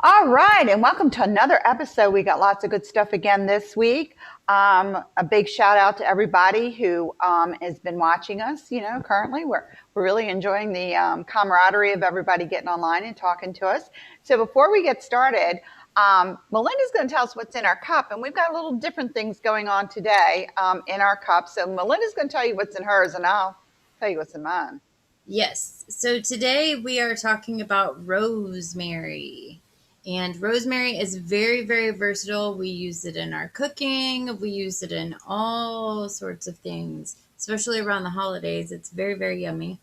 All right, and welcome to another episode. We got lots of good stuff again this week. A big shout out to everybody who has been watching us. Currently we're really enjoying the camaraderie of everybody getting online and talking to us. So before we get started, Melinda's going to tell us what's in our cup, and we've got a little different things going on today in our cup. So Melinda's going to tell you what's in hers, and I'll tell you what's in mine. Yes. So today we are talking about rosemary. And rosemary is very, very versatile. We use it in our cooking. We use it in all sorts of things, especially around the holidays. It's very, very yummy.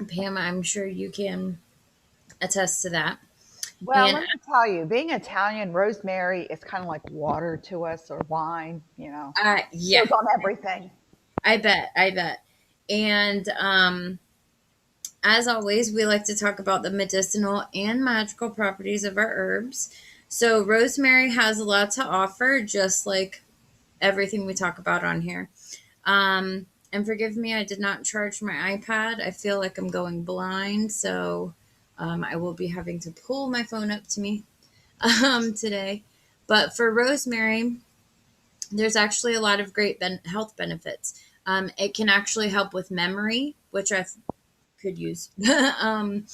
Pam, I'm sure you can attest to that. Well, And let me tell you, being Italian, rosemary is kind of like water to us or wine, yeah, goes on everything. I bet. And as always, we like to talk about the medicinal and magical properties of our herbs. So, rosemary has a lot to offer, just like everything we talk about on here. And forgive me, I did not charge my iPad. I feel like I'm going blind, so I will be having to pull my phone up to me today. But for rosemary, there's actually a lot of great health benefits. It can actually help with memory, which I could use. um,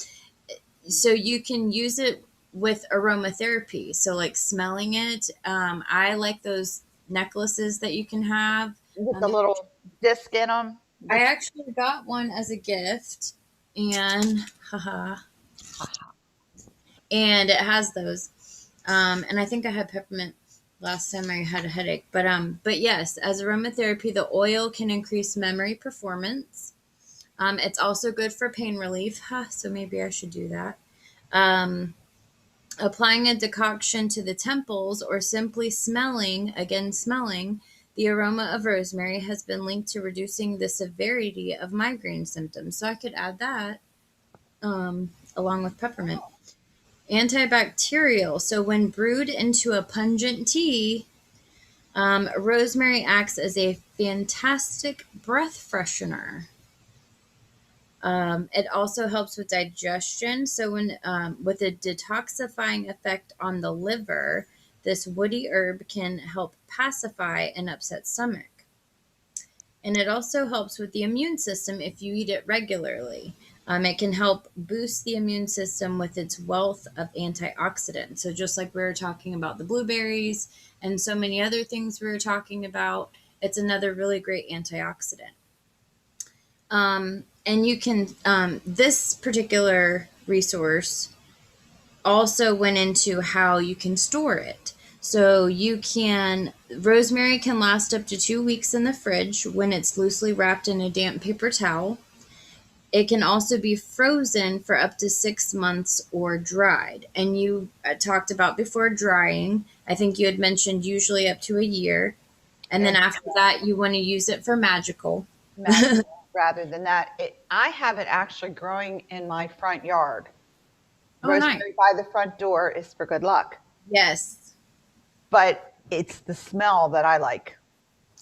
so you can use it with aromatherapy. So like smelling it. I like those necklaces that you can have. With the little disc in them. I actually got one as a gift, and haha, and it has those. And I think I had peppermint last time I had a headache. But yes, as aromatherapy, the oil can increase memory performance. It's also good for pain relief, so maybe I should do that. Um, Applying a decoction to the temples or simply smelling, the aroma of rosemary has been linked to reducing the severity of migraine symptoms. So I could add that along with peppermint. Antibacterial. So when brewed into a pungent tea, rosemary acts as a fantastic breath freshener. It also helps with digestion. So when with a detoxifying effect on the liver, this woody herb can help pacify an upset stomach. And it also helps with the immune system if you eat it regularly. It can help boost the immune system with its wealth of antioxidants. So just like we were talking about the blueberries and so many other things we were talking about, it's another really great antioxidant. And you can, this particular resource also went into how you can store it. So rosemary can last up to 2 weeks in the fridge when it's loosely wrapped in a damp paper towel. It can also be frozen for up to 6 months or dried. And you talked about before drying, I think you had mentioned usually up to a year. And then after that, you want to use it for magical. Rather than that, I have it actually growing in my front yard. Oh, nice. Rosemary by the front door is for good luck. Yes. But it's the smell that I like.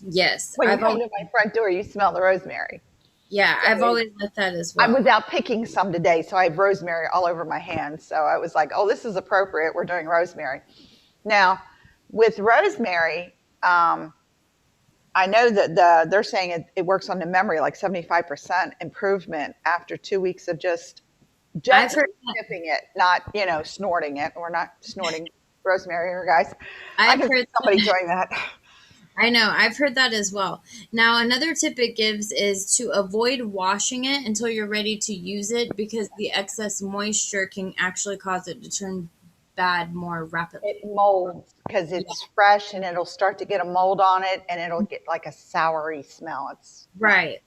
Yes. When you come to my front door, you smell the rosemary. Yeah, I've always liked that as well. I was out picking some today, so I have rosemary all over my hands. So I was like, oh, this is appropriate. We're doing rosemary. Now, with rosemary, I know that they're saying it works on the memory, like 75% improvement after 2 weeks of just sipping it, not, snorting it. We're not snorting rosemary here, guys. I can see somebody doing that. I know. I've heard that as well. Now, another tip it gives is to avoid washing it until you're ready to use it because the excess moisture can actually cause it to turn bad more rapidly. It molds because it's fresh and it'll start to get a mold on it and it'll get like a soury smell. It's right.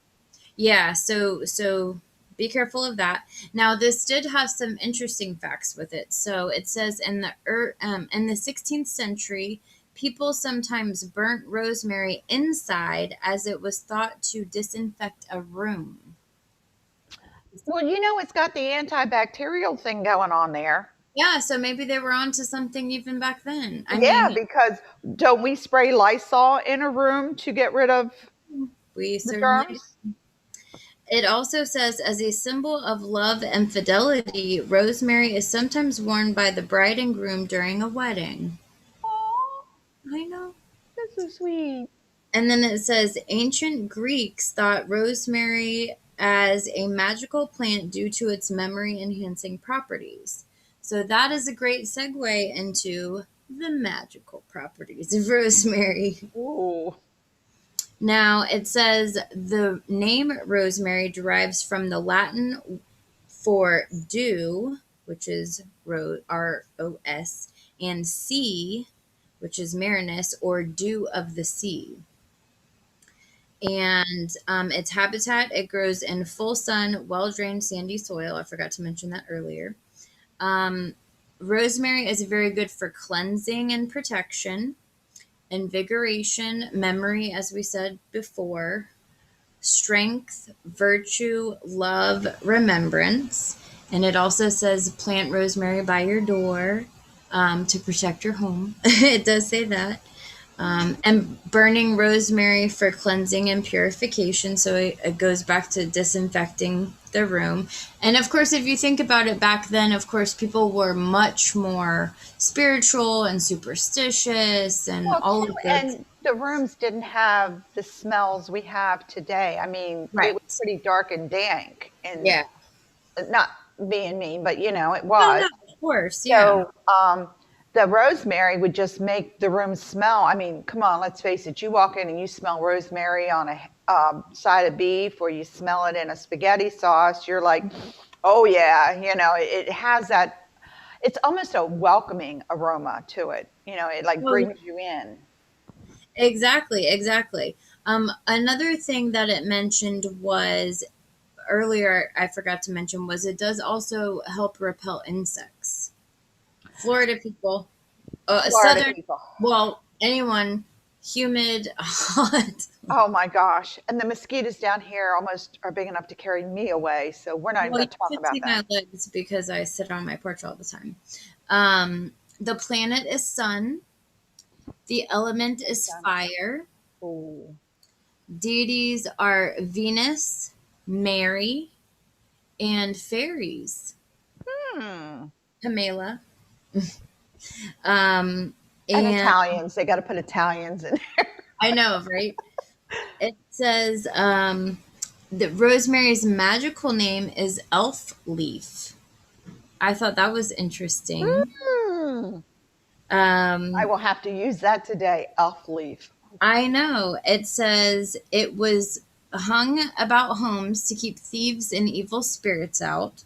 Yeah. So be careful of that. Now, this did have some interesting facts with it. So it says in the 16th century, people sometimes burnt rosemary inside as it was thought to disinfect a room. Well, it's got the antibacterial thing going on there. Yeah, so maybe they were onto something even back then. I mean, mean, because don't we spray Lysol in a room to get rid of the germs? It also says, as a symbol of love and fidelity, rosemary is sometimes worn by the bride and groom during a wedding. Oh, I know. that's so sweet. And then it says, ancient Greeks thought rosemary as a magical plant due to its memory enhancing properties. So that is a great segue into the magical properties of rosemary. Ooh. Now, it says the name rosemary derives from the Latin for dew, which is ROS, and sea, which is marinus or dew of the sea. And its habitat, it grows in full sun, well drained, sandy soil. I forgot to mention that earlier. Um, Rosemary is very good for cleansing and protection, invigoration, memory, as we said before, strength, virtue, love, remembrance. And it also says plant rosemary by your door to protect your home. It does say that. And burning rosemary for cleansing and purification. So it goes back to disinfecting the room. And of course, if you think about it back then, of course, people were much more spiritual and superstitious and Well, all too, of this. and the rooms didn't have the smells we have today. I mean, it Right. was pretty dark and dank, and Yeah. not being mean, but it No, was. no, of course. Yeah. So, the rosemary would just make the room smell. I mean, come on, let's face it. You walk in and you smell rosemary on a side of beef, or you smell it in a spaghetti sauce. You're like, oh yeah, it has that. It's almost a welcoming aroma to it. It like Well, brings you in. exactly, exactly. Another thing that it mentioned was earlier, I forgot to mention, was it does also help repel insects. Florida people, Florida southern, people. well, anyone, humid, hot. Oh my gosh. And the mosquitoes down here almost are big enough to carry me away. So we're not even Well, you going to talk should about see that. my legs because I sit on my porch all the time. The planet is sun. The element is fire. Oh. Deities are Venus, Mary, and fairies. Hmm. Pamela. Um, And and Italians. They got to put Italians in. I know, right? It says that Rosemary's magical name is elf leaf. I thought that was interesting. Hmm. I Um, will have to use that today. Elf leaf. I know. It says it was hung about homes to keep thieves and evil spirits out.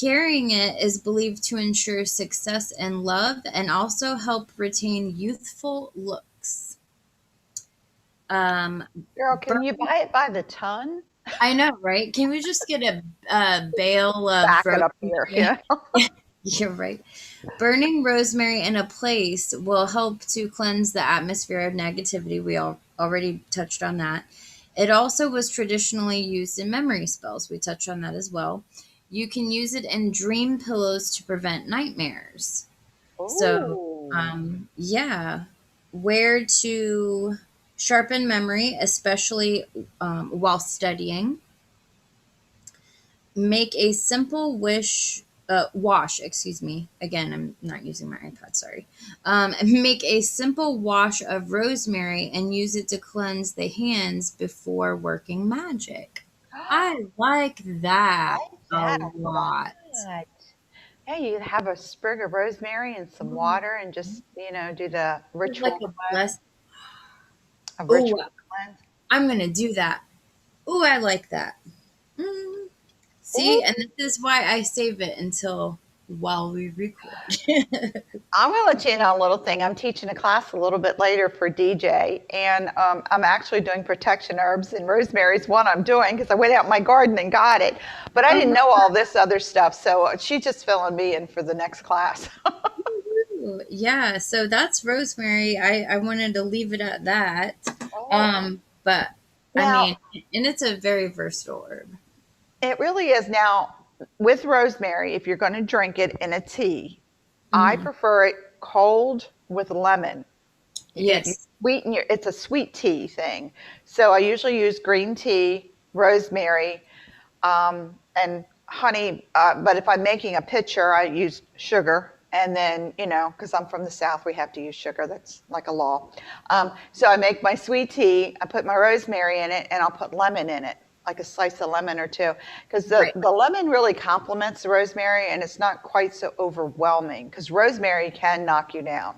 Carrying it is believed to ensure success in love and also help retain youthful looks. Um, Girl, can you buy it by the ton? I know, right? Can we just get a bale of Back it up here. rosemary? You're right. Burning rosemary in a place will help to cleanse the atmosphere of negativity. We all already touched on that. It also was traditionally used in memory spells. We touched on that as well. You can use it in dream pillows to prevent nightmares. So, Oh. yeah, where to sharpen memory, especially while studying. Make a simple wash, excuse me. Again, I'm not using my iPad, sorry. Make a simple wash of rosemary and use it to cleanse the hands before working magic. I like that Like a that a lot. lot. Yeah, you have a sprig of rosemary and some water and just, do the Like ritual a cleanse, bless. a Oh, ritual cleanse. I'm gonna do that. Oh, I like that. Mm. See, Ooh, and this is why I save it until while we record. I'm going to let you in on a little thing. I'm teaching a class a little bit later for DJ, and I'm actually doing protection herbs, and rosemary's one I'm doing because I went out in my garden and got it. But I Oh didn't my know all this other stuff, so she's just filling me in for the next class. Ooh, yeah, so that's rosemary. I wanted to leave it at that. Oh. But I Now, mean, and it's a very versatile herb. it really is. Now, with rosemary, if you're going to drink it in a tea, I Hmm. prefer it cold with lemon. You Yes. sweeten it's a sweet tea thing. So I usually use green tea rosemary, and honey. But if I'm making a pitcher, I use sugar. And then, because I'm from the South, we have to use sugar. That's like a law. So I make my sweet tea. I put my rosemary in it, and I'll put lemon in it, like a slice of lemon or two, because the, Right. the lemon really complements the rosemary, and it's not quite so overwhelming. Because rosemary can knock you down.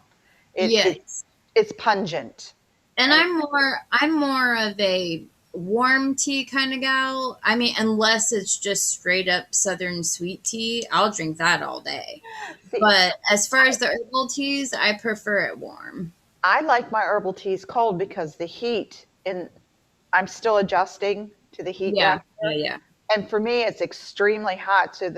Yes. It's pungent, And and I'm more of a warm tea kind of gal. I mean, unless it's just straight up southern sweet tea, I'll drink that all day. see, But as far as the herbal teas, I prefer it warm. I like my herbal teas cold because the heat, and I'm still adjusting to the heat down Yeah. Yeah, here. yeah. And for me, it's extremely hot. So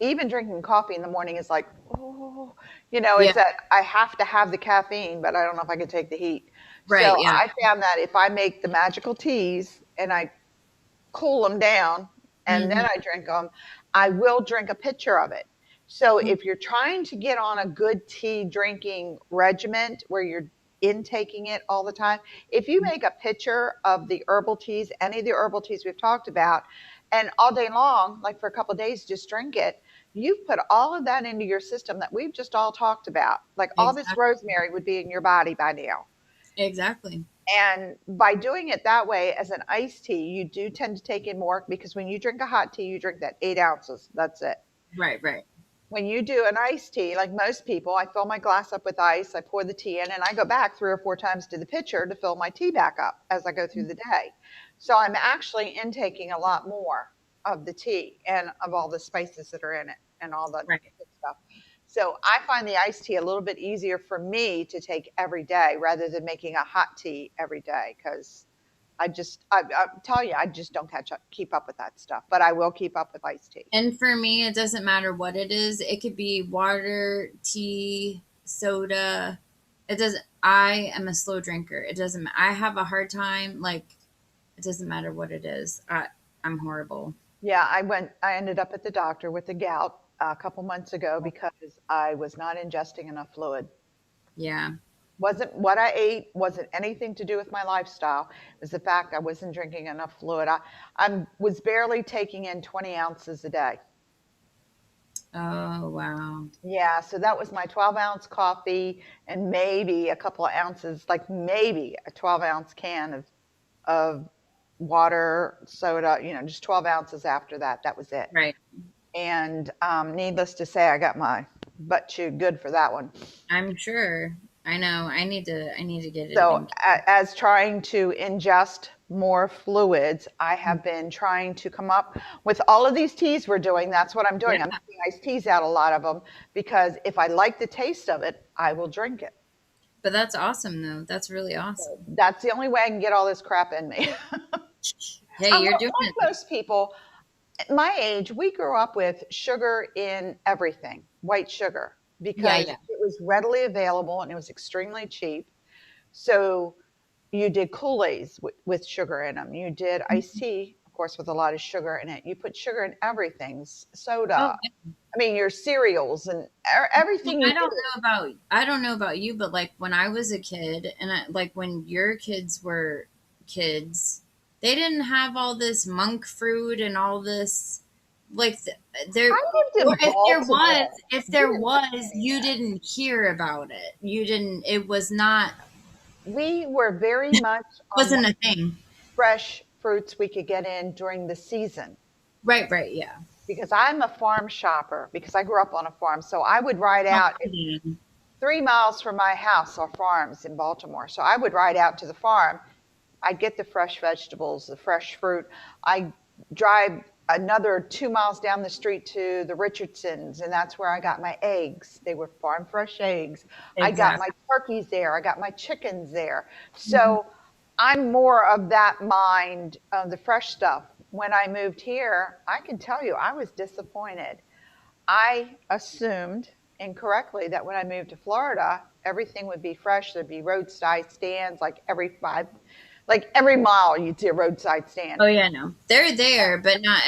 even drinking coffee in the morning is like, oh, it's Yeah. that I have to have the caffeine, but I don't know if I can take the heat. Right, So yeah. I found that if I make the magical teas and I cool them down and then Mhm. I drink them, I will drink a pitcher of it. So if you're trying to get on a good tea drinking regiment where you're intaking it all the time, if you make a pitcher of the herbal teas, any of the herbal teas we've talked about, and all day long, like for a couple of days, just drink it, you've put all of that into your system that we've just all talked about. Like all this Exactly. rosemary would be in your body by now. Exactly. And by doing it that way as an iced tea, you do tend to take in more because when you drink a hot tea, you drink that 8 ounces. That's it. Right, right. When you do an iced tea, like most people, I fill my glass up with ice, I pour the tea in, and I go back 3 or 4 times to the pitcher to fill my tea back up as I go through the day. So I'm actually intaking a lot more of the tea and of all the spices that are in it and all the Right. good stuff. So I find the iced tea a little bit easier for me to take every day rather than making a hot tea every day because I tell you, I just don't keep up with that stuff, but I will keep up with iced tea. And for me, it doesn't matter what it is. It could be water, tea, soda. It doesn't. I am a slow drinker. It doesn't. I have a hard time. Like it doesn't matter what it is. I'm horrible. Yeah, I ended up at the doctor with the gout a couple months ago because I was not ingesting enough fluid. Yeah. Wasn't what I ate, wasn't anything to do with my lifestyle. It was the fact I wasn't drinking enough fluid. I was barely taking in 20 ounces a day. Oh wow. Yeah, so that was my 12-ounce coffee and maybe a couple of ounces, like maybe a 12-ounce can of water, soda, just 12 ounces after that. That was it. Right. And needless to say, I got my butt chewed good for that one. I'm sure. I know. I need to get it So, in. as trying to ingest more fluids, I have been trying to come up with all of these teas we're doing. That's what I'm Yeah. doing. I'm making iced teas out, a lot of them, because if I like the taste of it, I will drink it. But that's awesome though. That's really awesome. That's the only way I can get all this crap in me. Hey, you're doing Like it. most people, at my age, we grew up with sugar in everything, white sugar, Yeah, because yeah. it was readily available and it was extremely cheap. So you did Kool-Aids with sugar in them. You did iced tea, of course, with a lot of sugar in it. You put sugar in everything, Oh, soda. I mean, your cereals and everything you did. I don't know about you, but like when I was a kid and like when your kids were kids, they didn't have all this monk fruit and all this like there I lived or in Baltimore. if We there didn't have was, any of you that. didn't hear about it. You didn't it was not We were very much on wasn't what a thing. fresh fruits we could get in during the season. Right, right, yeah. Because I'm a farm shopper because I grew up on a farm. So I would ride No out kidding. 3 miles from my house are farms in Baltimore. So I would ride out to the farm. I'd get the fresh vegetables, the fresh fruit. I drive another 2 miles down the street to the Richardsons, and that's where I got my eggs. They were farm fresh eggs. I got my Exactly. turkeys there. I got my chickens there. Mhm. So I'm more of that mind of the fresh stuff. When I moved here, I can tell you I was disappointed. I assumed incorrectly that when I moved to Florida, everything would be fresh. There'd be roadside stands like every mile you'd see a roadside stand. Oh yeah, no. They're there, but not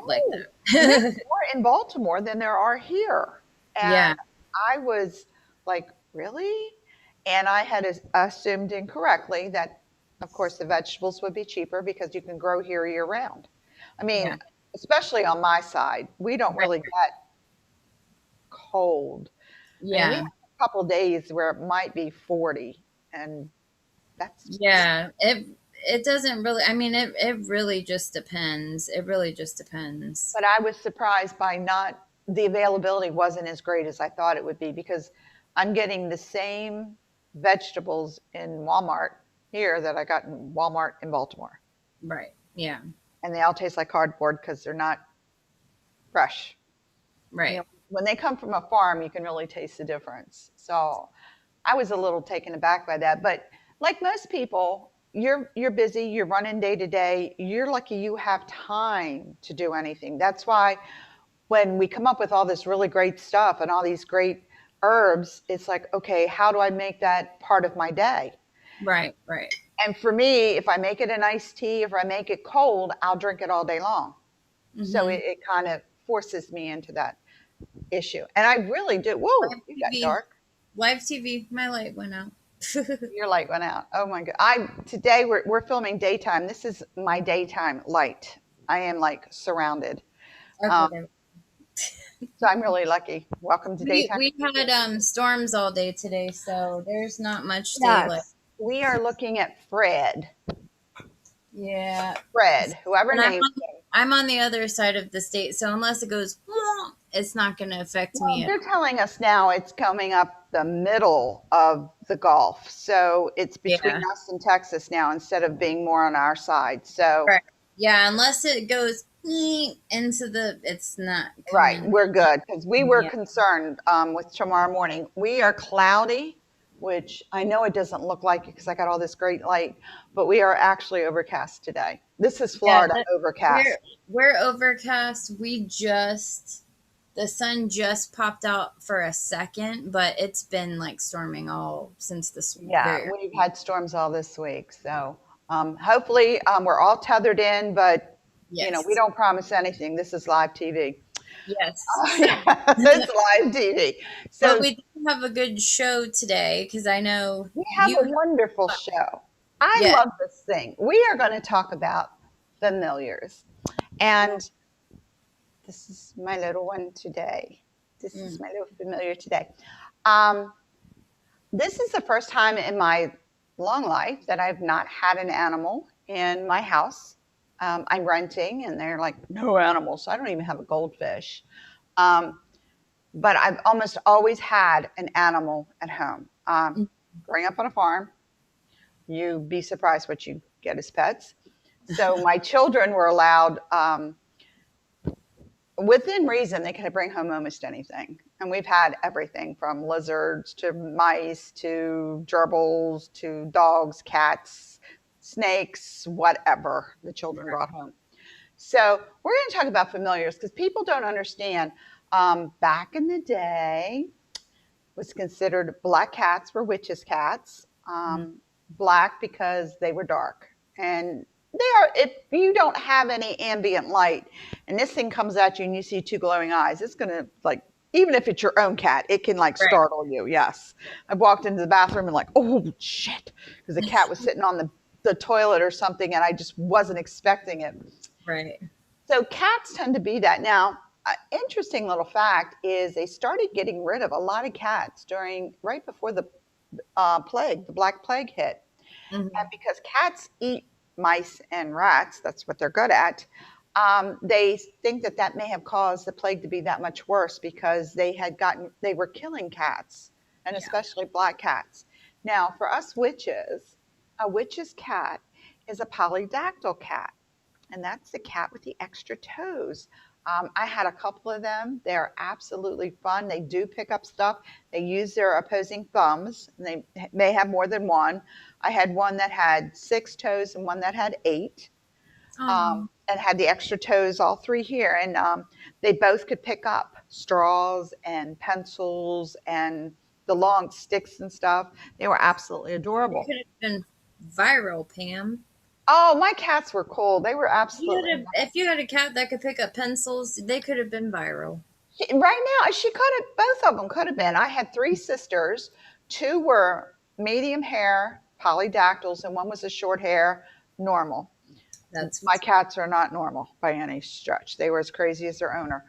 like No, there's that. more in Baltimore than there are here. Yeah. And I was like, really? And I had assumed incorrectly that Of course, the vegetables would be cheaper because you can grow here year round. I Yeah. mean, especially on my side, we don't Right. really get cold. I mean, we have Yeah. a couple days where it might be 40, and that's, Yeah. It doesn't really, I mean, it really just depends. It really just depends. but I was surprised by not, the availability wasn't as great as I thought it would be because I'm getting the same vegetables in Walmart here that I got in Walmart in Baltimore. Right. Yeah. And they all taste like cardboard because they're not fresh. You Right. know, when they come from a farm, you can really taste the difference. So I was a little taken aback by that. But like most people, you're busy, you're running day to day. You're lucky you have time to do anything. That's why when we come up with all this really great stuff and all these great herbs, it's like, okay, how do I make that part of my day? Right. Right. And for me, if I make it an iced tea, if I make it cold, I'll drink it all day long. So Mm-hmm. it kind of forces me into that issue. And I really do. Whoa, Live you got TV. dark. Live TV. My light went out. Okay. Your light went out. Oh my god. I today we're filming daytime. This is my daytime light. I am like surrounded. Um, There. so I'm really lucky. Welcome to daytime. We had storms all day today, so there's not much daylight. Yes. We are looking at Fred. Yeah. Fred, whoever And named him. I'm on the other side of the state, so unless it goes, it's not going to affect Well, me at they're telling us now it's coming up the middle of the Gulf. So it's all. between Yeah. us and Texas now instead of being more on our side. So Right. Yeah, unless it goes into the, it's not right, coming. we're good because we were Yeah. concerned with tomorrow morning. We are cloudy, which I know it doesn't look like it because I got all this great light, but we are actually overcast today. This is Yeah. Florida overcast. We're overcast. The sun just popped out for a second, but it's been like storming all since this Yeah, very, we've had storms all this week. So hopefully we're all tethered in, but you know, we yes. don't promise anything. This is live TV. Yes. So, Yeah, it's live TV. but So we do have a good show today because I know we have you a wonderful show. I yeah. love this thing. We are going to talk about familiars. And this is my little one today. This is Mm, my little familiar today. Um, this is the first time in my long life that I've not had an animal in my house. I'm renting, and they're like, no animals. So I don't even have a goldfish. Um, but I've almost always had an animal at home. mm, Growing up on a farm, you'd be surprised what you get as pets. So my children were allowed, within reason, they could bring home almost anything. And we've had everything from lizards to mice to gerbils to dogs, cats, snakes, whatever the children right. brought home. So we're going to talk about familiars because people don't understand. Back in the day, was considered black cats were witches' cats. Mm, Black because they were dark, and they are. If you don't have any ambient light, and this thing comes at you and you see two glowing eyes, it's gonna like. Even if it's your own cat, it can like right. startle you. Yes, I walked into the bathroom and like, oh shit, because the cat was sitting on the toilet or something, and I just wasn't expecting it. Right. So cats tend to be that. Now, interesting little fact is they started getting rid of a lot of cats during right before the plague, the Black Plague hit. And Hmm. because cats eat mice and rats, that's what they're good at. They think that that may have caused the plague to be that much worse because they were killing cats, and Yeah. especially black cats. Now, for us witches, a witch's cat is a polydactyl cat, and that's the cat with the extra toes. I had a couple of them. They're absolutely fun. They do pick up stuff. They use their opposing thumbs. And they may have more than one. I had one that had 6 toes and one that had 8, and had the extra toes, all 3 here. And they both could pick up straws and pencils and the long sticks and stuff. They were absolutely It adorable. could have been viral, Pam. Oh, my cats were cool. They were absolutely. If you had a cat that could pick up pencils, they could have been viral. Right now, she could have, both of them could have been. I had 3 sisters. 2 were medium hair polydactyls, and one was a short hair, normal. That's My cats are not normal by any stretch. They were as crazy as their owner.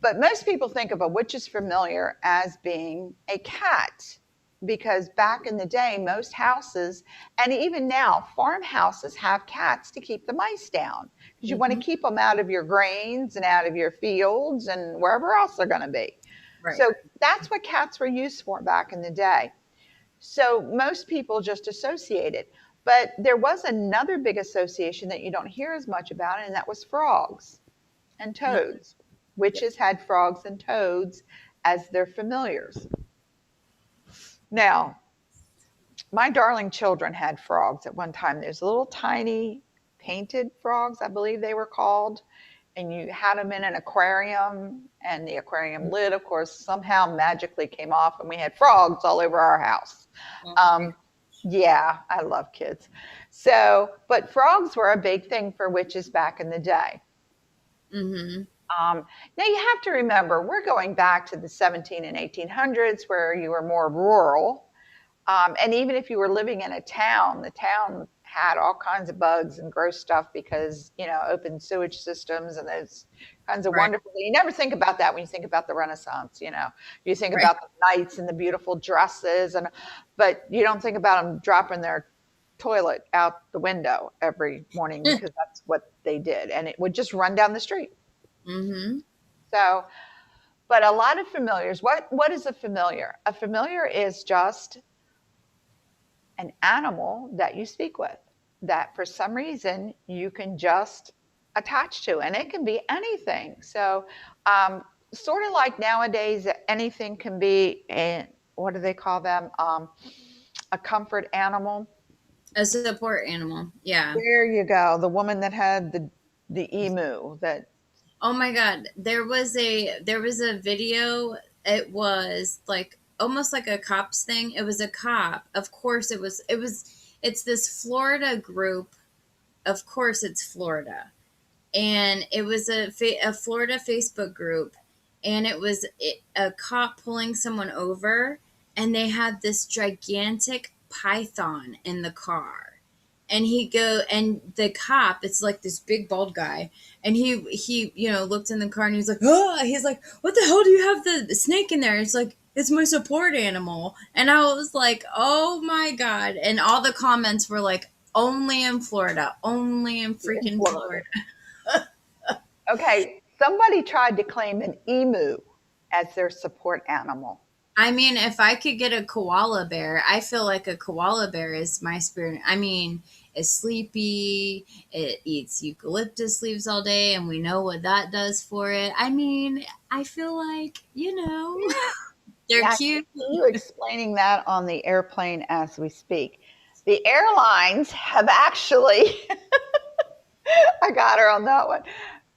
But most people think of a witch's familiar as being a cat because back in the day, most houses, and even now, farmhouses have cats to keep the mice down because you want to mhm, keep them out of your grains and out of your fields and wherever else they're going to be. right. So that's what cats were used for back in the day. So most people just associate it. But there was another big association that you don't hear as much about, and that was frogs and Mhm, toads. yep. Witches had frogs and toads as their familiars. Now, my darling children had frogs at one time. There's little tiny painted frogs, I believe they were called, and you had them in an aquarium, and the aquarium lid, of course, somehow magically came off, and we had frogs all over our house. Oh my Um, yeah, I love kids. So, but frogs were a big thing for witches back in the day. mhm. Now you have to remember, we're going back to the 17 and 1800s where you were more rural. And even if you were living in a town, the town had all kinds of bugs and gross stuff because, open sewage systems and those kinds of Right, wonderful. You never think about that when you think about the Renaissance. You think right. about the knights and the beautiful dresses, but you don't think about them dropping their toilet out the window every morning because that's what they did, and it would just run down the street. Mhm. So, but a lot of familiars. What is a familiar? A familiar is just an animal that you speak with that for some reason you can just attach to, and it can be anything. So, sort of like nowadays, anything can be a, what do they call them? A comfort animal. A support animal. Yeah. There you go. The woman that had the emu that. Oh my god, there was a video. It was like almost like a cops thing. It was a cop. Of course it's this Florida group. Of course it's Florida. And it was a Florida Facebook group, and it was a cop pulling someone over, and they had this gigantic python in the car. And the cop, it's like this big bald guy, and he looked in the car, and he's like, oh, he's like, what the hell do you have the snake in there? It's like, it's my support animal. And I was like, oh my god. And all the comments were like, only in Florida, only in In freaking Florida. Florida. Okay, somebody tried to claim an emu as their support animal. I mean, if I could get a koala bear, I feel like a koala bear is my spirit. I mean, it's sleepy, it eats eucalyptus leaves all day, and we know what that does for it. I mean, I feel like, they're Yeah, I cute. can see you explaining that on the airplane as we speak. The airlines have actually, I got her on that one.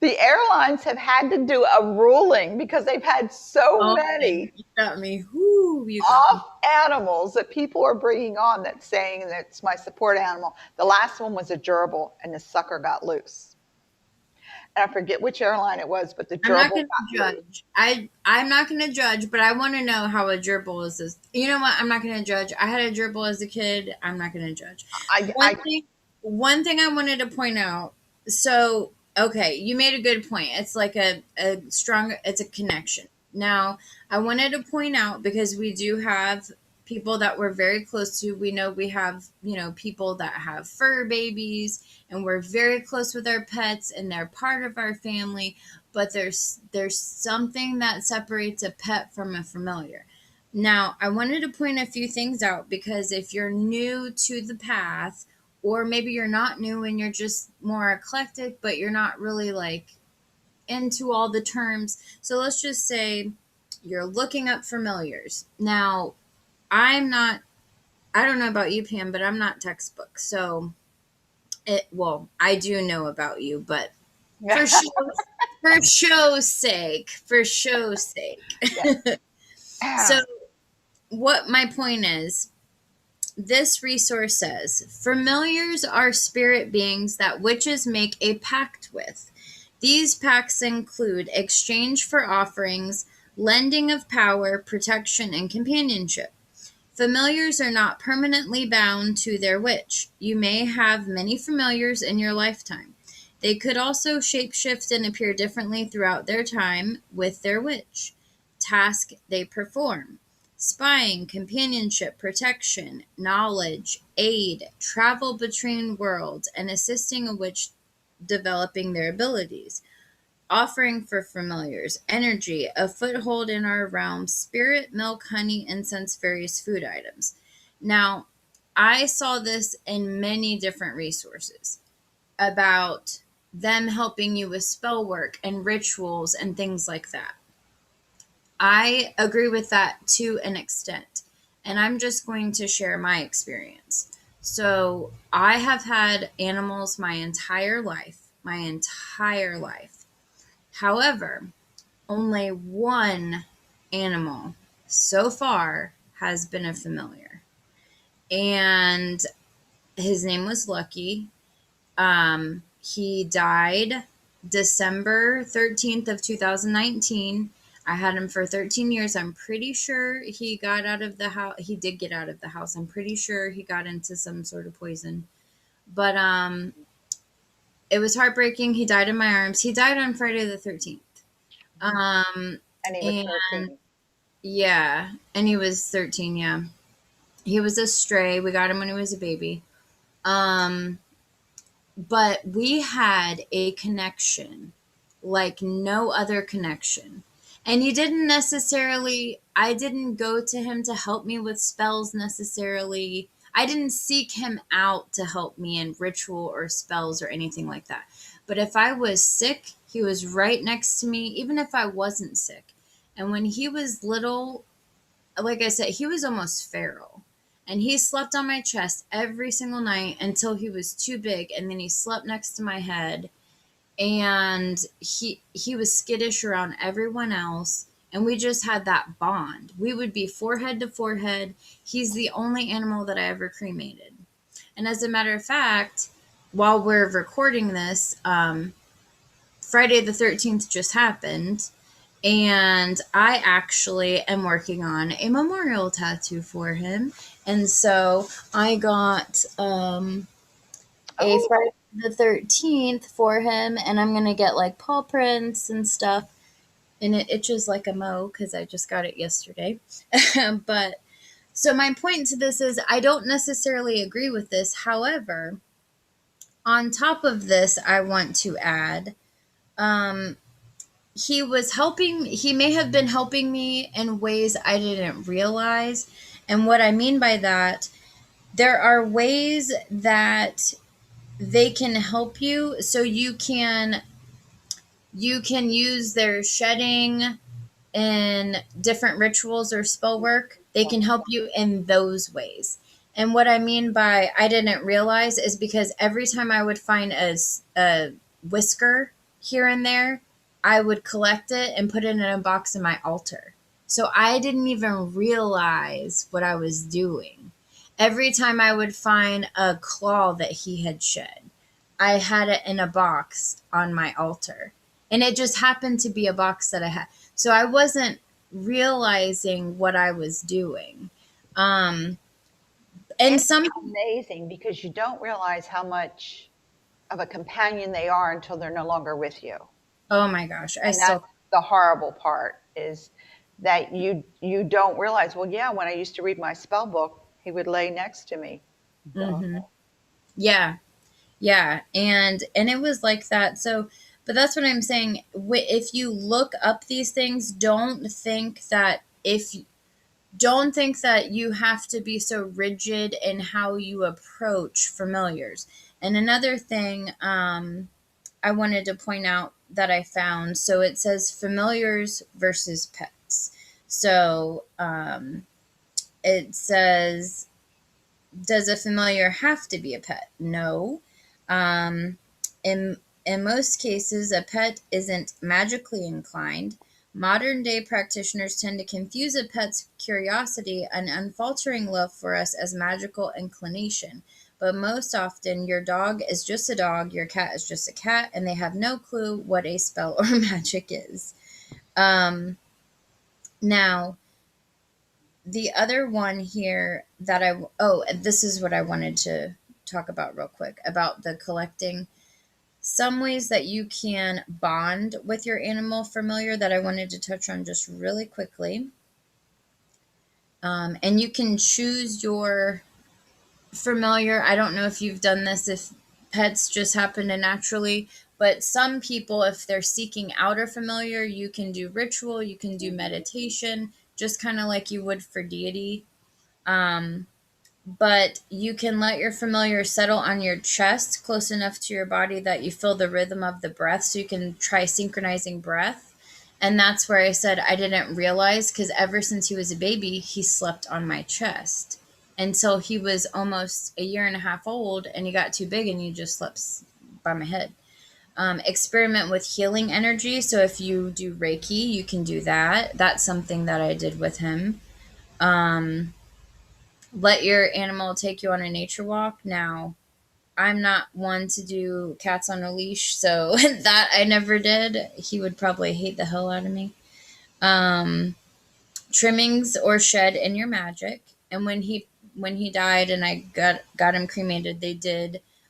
The airlines have had to do a ruling because they've had so Oh, man, many you got me. Whoo, you got me. off animals that people are bringing on that's saying that's my support animal. The last one was a gerbil, and the sucker got loose. And I forget which airline it was, but the I'm not gerbil gonna got loose. judge. I'm not gonna judge, but I want to know how a gerbil is. This. You know what? I'm not gonna judge. I had a gerbil as a kid. I'm not gonna judge. I, One I, thing, one thing I wanted to point out. So, okay, you made a good point. It's like a strong. It's a connection. Now, I wanted to point out because we do have people that we're very close to. We know we have people that have fur babies, and we're very close with our pets, and they're part of our family. But there's something that separates a pet from a familiar. Now, I wanted to point a few things out because if you're new to the path, or maybe you're not new and you're just more eclectic, but you're not really like into all the terms. So let's just say you're looking up familiars. Now, I'm not, I don't know about you, Pam, but I'm not textbook. So I do know about you, but for show, for show's sake. So, yeah. what my point is, this resource says familiars are spirit beings that witches make a pact with. These pacts include exchange for offerings, lending of power, protection, and companionship. Familiars are not permanently bound to their witch. You may have many familiars in your lifetime. They could also shapeshift and appear differently throughout their time with their witch. Task they perform: spying, companionship, protection, knowledge, aid, travel between worlds, and assisting a witch developing their abilities. Offering for familiars: energy, a foothold in our realm, spirit, milk, honey, incense, various food items. Now, I saw this in many different resources about them helping you with spell work and rituals and things like that. I agree with that to an extent, and I'm just going to share my experience. So, I have had animals my entire life, my entire life. However, only one animal so far has been a familiar, and his name was Lucky. He died December 13th of 2019. I had him for 13 years. I'm pretty sure he got out of the house. He did get out of the house. I'm pretty sure he got into some sort of poison. But it was heartbreaking. He died in my arms. He died on Friday the 13th. Um, And he was and 13. yeah, and he was 13, yeah. He was a stray. We got him when he was a baby. Um, but we had a connection like no other connection. And he didn't necessarily, I didn't go to him to help me with spells necessarily. I didn't seek him out to help me in ritual or spells or anything like that. But if I was sick, he was right next to me, even if I wasn't sick. And when he was little, like I said, he was almost feral. And he slept on my chest every single night until he was too big. And then he slept next to my head. And he was skittish around everyone else. And we just had that bond. We would be forehead to forehead. He's the only animal that I ever cremated. And as a matter of fact, while we're recording this, Friday the 13th just happened. And I actually am working on a memorial tattoo for him. And so I got a Oh, Friday the 13th for him, and I'm going to get like paw prints and stuff. And it itches like a mo because I just got it yesterday. But so my point to this is I don't necessarily agree with this. However, on top of this, I want to add um, he may have been helping me in ways I didn't realize. And what I mean by that, there are ways that they can help you so you can use their shedding in different rituals or spell work. They can help you in those ways. And what I mean by I didn't realize is because every time I would find a whisker here and there, I would collect it and put it in a box in my altar. So I didn't even realize what I was doing. Every time I would find a claw that he had shed, I had it in a box on my altar. And it just happened to be a box that I had. So I wasn't realizing what I was doing. Um, and it's some, amazing because you don't realize how much of a companion they are until they're no longer with you. oh my gosh, I And that's still, the horrible part is that you don't realize, well, yeah, when I used to read my spell book, he would lay next to me. Duh. hmm yeah, yeah. And it was like that. So, but that's what I'm saying. If you look up these things, don't think that you have to be so rigid in how you approach familiars. And another thing I wanted to point out that I found, so it says familiars versus pets. So it says, does a familiar have to be a pet? No. Um, in most cases, a pet isn't magically inclined. Modern day practitioners tend to confuse a pet's curiosity and unfaltering love for us as magical inclination. But most often, your dog is just a dog, your cat is just a cat, and they have no clue what a spell or magic is. Um, now, the other one here that oh, this is what I wanted to talk about real quick about the collecting. Some ways that you can bond with your animal familiar that I wanted to touch on just really quickly. And you can choose your familiar. I don't know if you've done this, if pets just happen to naturally, but some people, if they're seeking out a familiar, you can do ritual, you can do meditation, just kind of like you would for deity. Um, but you can let your familiar settle on your chest close enough to your body that you feel the rhythm of the breath. So you can try synchronizing breath. And that's where I said I didn't realize, because ever since he was a baby, he slept on my chest until he was almost a year and a half old, and he got too big and he just slept by my head. Experiment with healing energy. So if you do Reiki, you can do that. That's something that I did with him. Um, let your animal take you on a nature walk. Now, I'm not one to do cats on a leash, so that I never did. He would probably hate the hell out of me. Um, Trimmings or shed in your magic. And when he died and I got him cremated,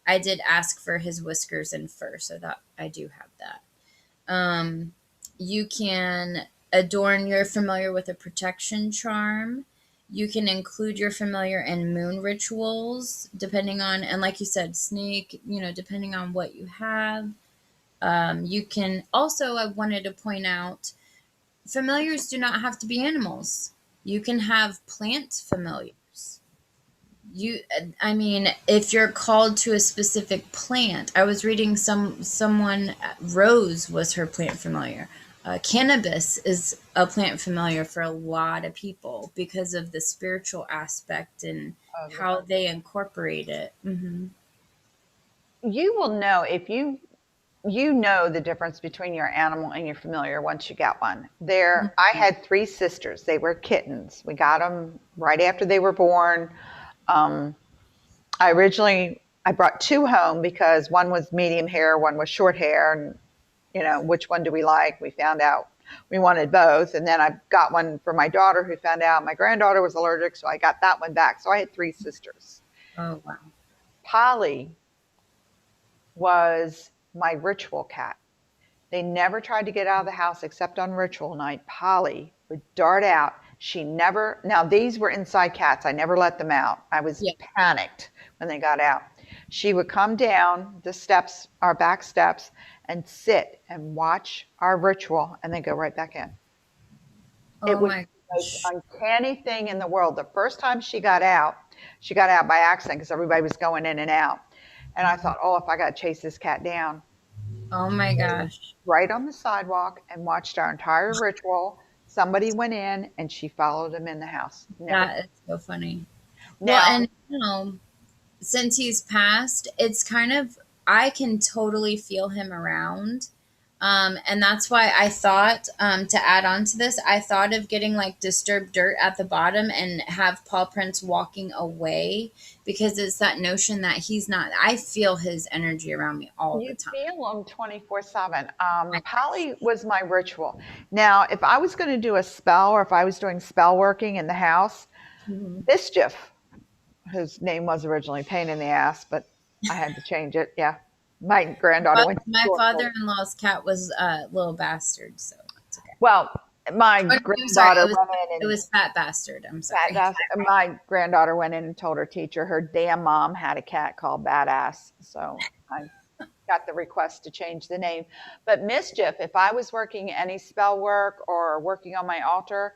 I did ask for his whiskers and fur, so that I do have that. You can adorn your familiar with a protection charm. You can include your familiar in moon rituals, depending on, and like you said, snake, depending on what you have. You can also, I wanted to point out, familiars do not have to be animals. You can have plant familiars. I mean, if you're called to a specific plant, I was reading someone, rose was her plant familiar. Cannabis is a plant familiar for a lot of people because of the spiritual aspect and Oh, yeah. how they incorporate it. Hmm. You will know if you know the difference between your animal and your familiar once you get one. I had three sisters. They were kittens. We got them right after they were born. Um, I brought two home because one was medium hair, one was short hair, and which one do we like? We found out we wanted both, and then I got one for my daughter who found out my granddaughter was allergic, so I got that one back. So I had three sisters. Oh, wow. Polly was my ritual cat. They never tried to get out of the house except on ritual night. Polly would dart out. Now these were inside cats. I never let them out. I was Yeah. panicked when they got out. She would come down the steps, our back steps, and sit and watch our ritual and then go right back in. It Oh was my the most gosh. uncanny thing in the world. The first time she got out by accident because everybody was going in and out. And I thought, oh, if I got to chase this cat down, Oh my gosh. right on the sidewalk and watched our entire ritual. Somebody went in and she followed him in the house. Never. That is so funny. Well, Now, and since he's passed, it's kind of, I can totally feel him around. And that's why I thought, to add on to this, I thought of getting like disturbed dirt at the bottom and have paw prints walking away, because it's that notion that he's not, I feel his energy around me all the you time. feel them 24/7. Polly was my ritual. Now, if I was going to do a spell or if I was doing spell working in the house, Mhm. Mischief, whose name was originally Pain in the Ass, but I had to change it. Yeah. My granddaughter But went to my school. father-in-law's cat was a little bastard, so it's okay. Well, my Oh, no, I'm sorry. granddaughter went in It and was fat bastard. I'm sorry. Badass. My granddaughter went in and told her teacher her damn mom had a cat called Badass. So I got the request to change the name. But Mischief, if I was working any spell work or working on my altar,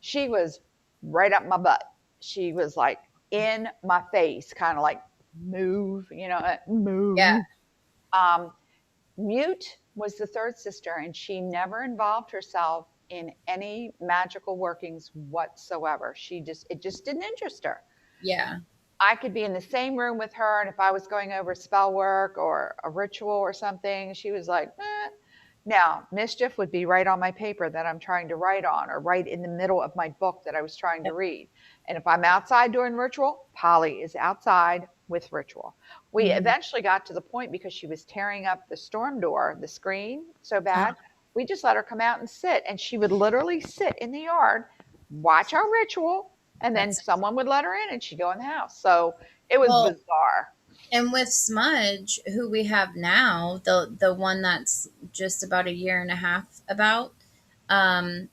she was right up my butt. She was like in my face, kind of like move, Yeah. move. Um, Mute was the third sister, and she never involved herself in any magical workings whatsoever. It just didn't interest her. Yeah. I could be in the same room with her, and if I was going over spell work or a ritual or something, she was like, eh. Now, Mischief would be right on my paper that I'm trying to write on, or right in the middle of my book that I was trying to read. And if I'm outside doing ritual, Polly is outside with ritual. We Mhm. eventually got to the point because she was tearing up the storm door, the screen, so Uh, bad, we just let her come out and sit. And she would literally sit in the yard, watch our ritual, And then That's someone would let her in and she'd go in the house. So it was well, bizarre. and with Smudge, who we have now, the one that's just about a year and a half about, um,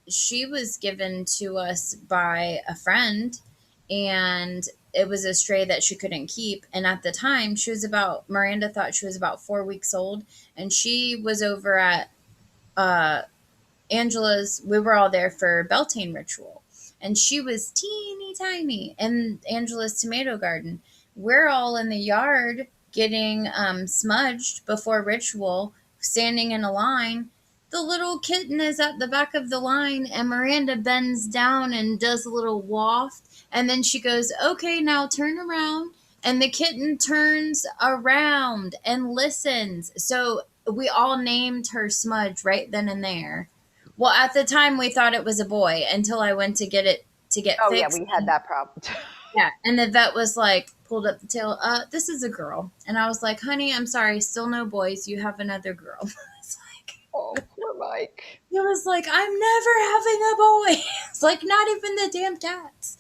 she was given to us by a friend, and it was a stray that she couldn't keep. And at the time, Miranda thought she was about 4 weeks old, and she was over at uh, Angela's. We were all there for Beltane ritual, and she was teeny tiny in Angela's tomato garden. We're all in the yard getting smudged before ritual, standing in a line. The little kitten is at the back of the line, and Miranda bends down and does a little waft, and then she goes, "Okay, now turn around." And the kitten turns around and listens. So we all named her Smudge right then and there. Well, at the time we thought it was a boy until I went to get it to get Oh, yeah, fixed. we had that problem. Yeah, and the vet was like, pulled up the tail. This is a girl, and I was like, "Honey, I'm sorry, still no boys. You have another girl." It's like, Oh, poor Mike. it was like, I'm never having a boy. It's like not even the damn cats.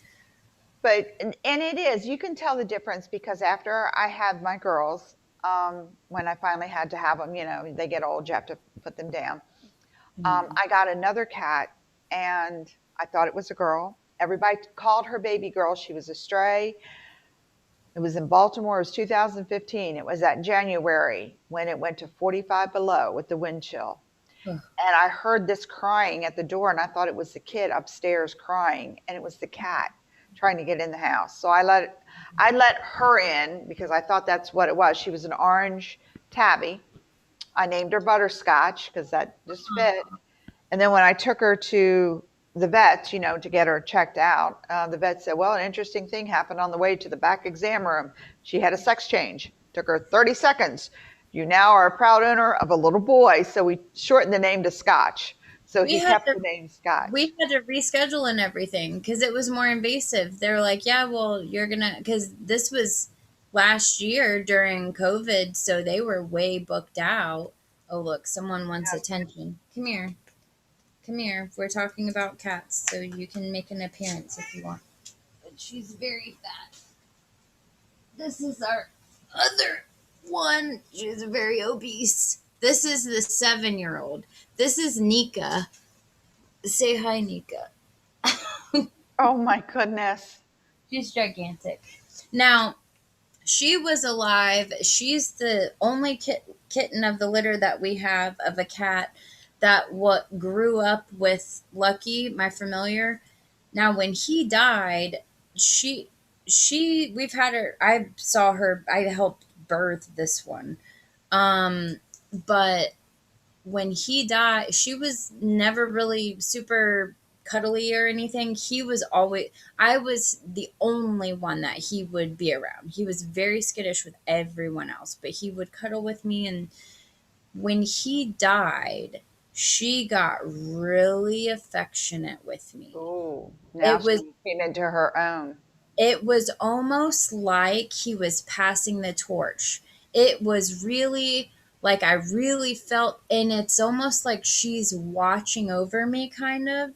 But, and it is, you can tell the difference because after I had my girls, when I finally had to have them, they get old, you have to put them down. Mm. I got another cat and I thought it was a girl. Everybody called her baby girl. She was a stray. It was in Baltimore. It was 2015. It was that January when it went to 45 below with the wind chill. Ugh. And I heard this crying at the door, and I thought it was the kid upstairs crying, and it was the cat trying to get in the house. So I let her in because I thought that's what it was. She was an orange tabby. I named her Butterscotch because that just fit. And then when I took her to the vet, to get her checked out, the vet said, well, an interesting thing happened on the way to the back exam room. She had a sex change. Took her 30 seconds. You now are a proud owner of a little boy. So we shortened the name to Scotch. So We he had kept to the name Scotch. we had to reschedule and everything because it was more invasive. They were like, "Yeah, well, you're gonna," because this was last year during COVID, so they were way booked out. Oh, look, someone wants attention. Come here, come here. We're talking about cats, so you can make an appearance if you want. But she's very fat. This is our other one. She's very obese. This is the 7-year-old. This is Nika. Say hi, Nika. Oh my goodness. She's gigantic. Now, she was alive. She's the only kitten of the litter that we have of a cat that what grew up with Lucky, my familiar. Now, when he died, she we've had her. I saw her. I helped birth this one. But when he died, she was never really super cuddly or anything. I was the only one that he would be around. He was very skittish with everyone else, but he would cuddle with me. And when he died, she got really affectionate with me. Oh, now It was she came into her own. it was almost like he was passing the torch. It was really like I really felt, and it's almost like she's watching over me, kind of.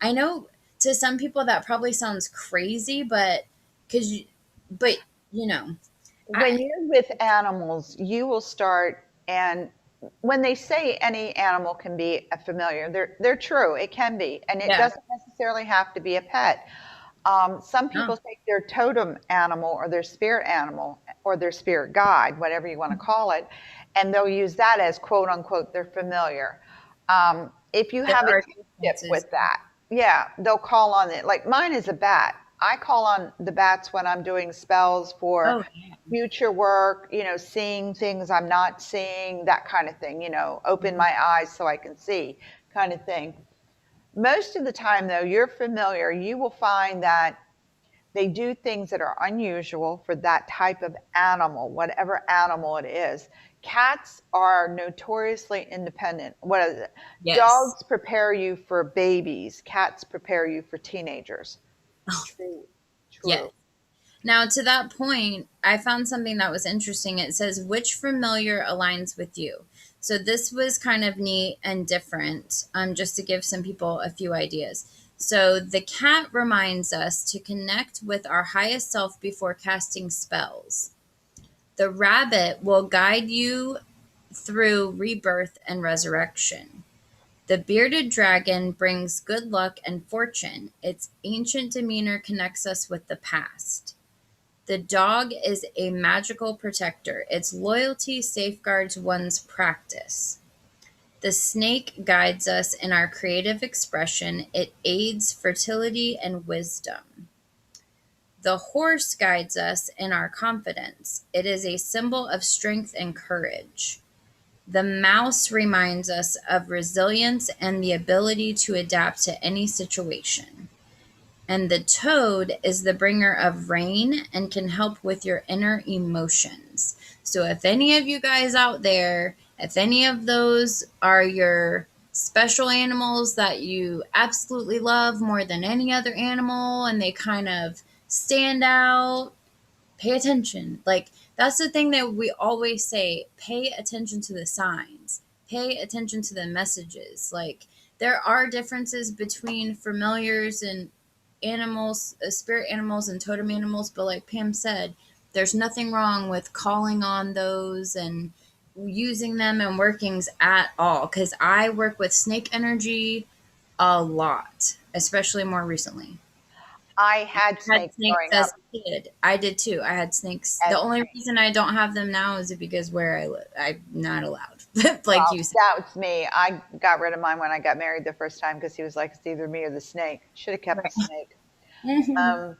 I know to some people that probably sounds crazy, but because, but you know, When I you're with animals, you will start, and when they say any animal can be a familiar, they're true. It can be, and it yeah, doesn't necessarily have to be a pet. Some no, people take their totem animal or their spirit animal or their spirit guide, whatever you want to call it, and they'll use that as quote unquote their familiar. If you there have a are kinship differences. with that, yeah, they'll call on it. Like mine is a bat. I call on the bats when I'm doing spells for Oh yeah. future work, seeing things I'm not seeing, that kind of thing, open Mhm. my eyes so I can see kind of thing. Most of the time, though, you're familiar, you will find that they do things that are unusual for that type of animal, whatever animal it is. Cats are notoriously independent. What is it? Yes. Dogs prepare you for babies, cats prepare you for teenagers. True, Yes. true. Now, to that point, I found something that was interesting. It says, which familiar aligns with you? So, this was kind of neat and different, just to give some people a few ideas. So the cat reminds us to connect with our highest self before casting spells. The rabbit will guide you through rebirth and resurrection. The bearded dragon brings good luck and fortune. Its ancient demeanor connects us with the past. The dog is a magical protector. Its loyalty safeguards one's practice. The snake guides us in our creative expression. It aids fertility and wisdom. The horse guides us in our confidence. It is a symbol of strength and courage. The mouse reminds us of resilience and the ability to adapt to any situation. And the toad is the bringer of rain and can help with your inner emotions. So, if any of you guys out there, if any of those are your special animals that you absolutely love more than any other animal and they kind of stand out, pay attention. Like, that's the thing that we always say, pay attention to the signs, pay attention to the messages. Like, there are differences between familiars and animals, spirit animals and totem animals, but like Pam said, there's nothing wrong with calling on those and using them and workings at all, because I work with snake energy a lot, especially more recently. I had Had snakes snakes growing as up a kid. I did too. I had snakes. The as only reason I don't have them now is because where I live, I'm not allowed. Like well. you said. That was me. I got rid of mine when I got married the first time because he was like, it's either me or the snake. Should have kept the Right. snake. Hmm. Um,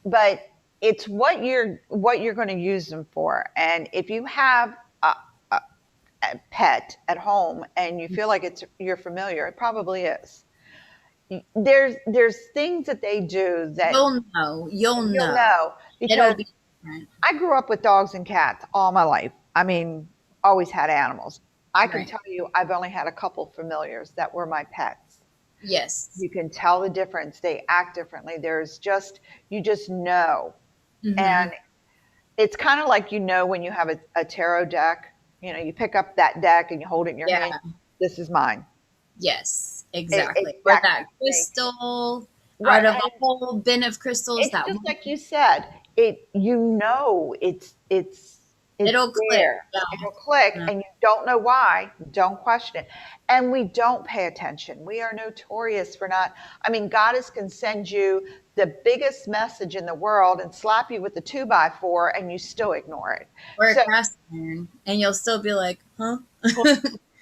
but it's what you're going to use them for. And if you have a, a pet at home and you feel like it's you're familiar, it probably is. There's things that they do that You'll know. You'll you'll know. know It'll because be different. I grew up with dogs and cats all my life. I mean, always had animals. I can Right. tell you I've only had a couple familiars that were my pets. Yes. You can tell the difference. They act differently. There's just, you just know. Hmm. And it's kind of like, when you have a tarot deck, you pick up that deck and you hold it in your Yeah. hand. This is mine. Yes. Exactly. It's Or that kind that of thing. crystal Right. out of a And whole bin of crystals. it's That just one. like you said, it's It'll click. there. It'll click Yeah. and you don't know why. Don't question it. And we don't pay attention. We are notorious for not. I mean, Goddess can send you the biggest message in the world and slap you with the 2x4 and you still ignore it. Or a So, cast iron, and you'll still be like, huh?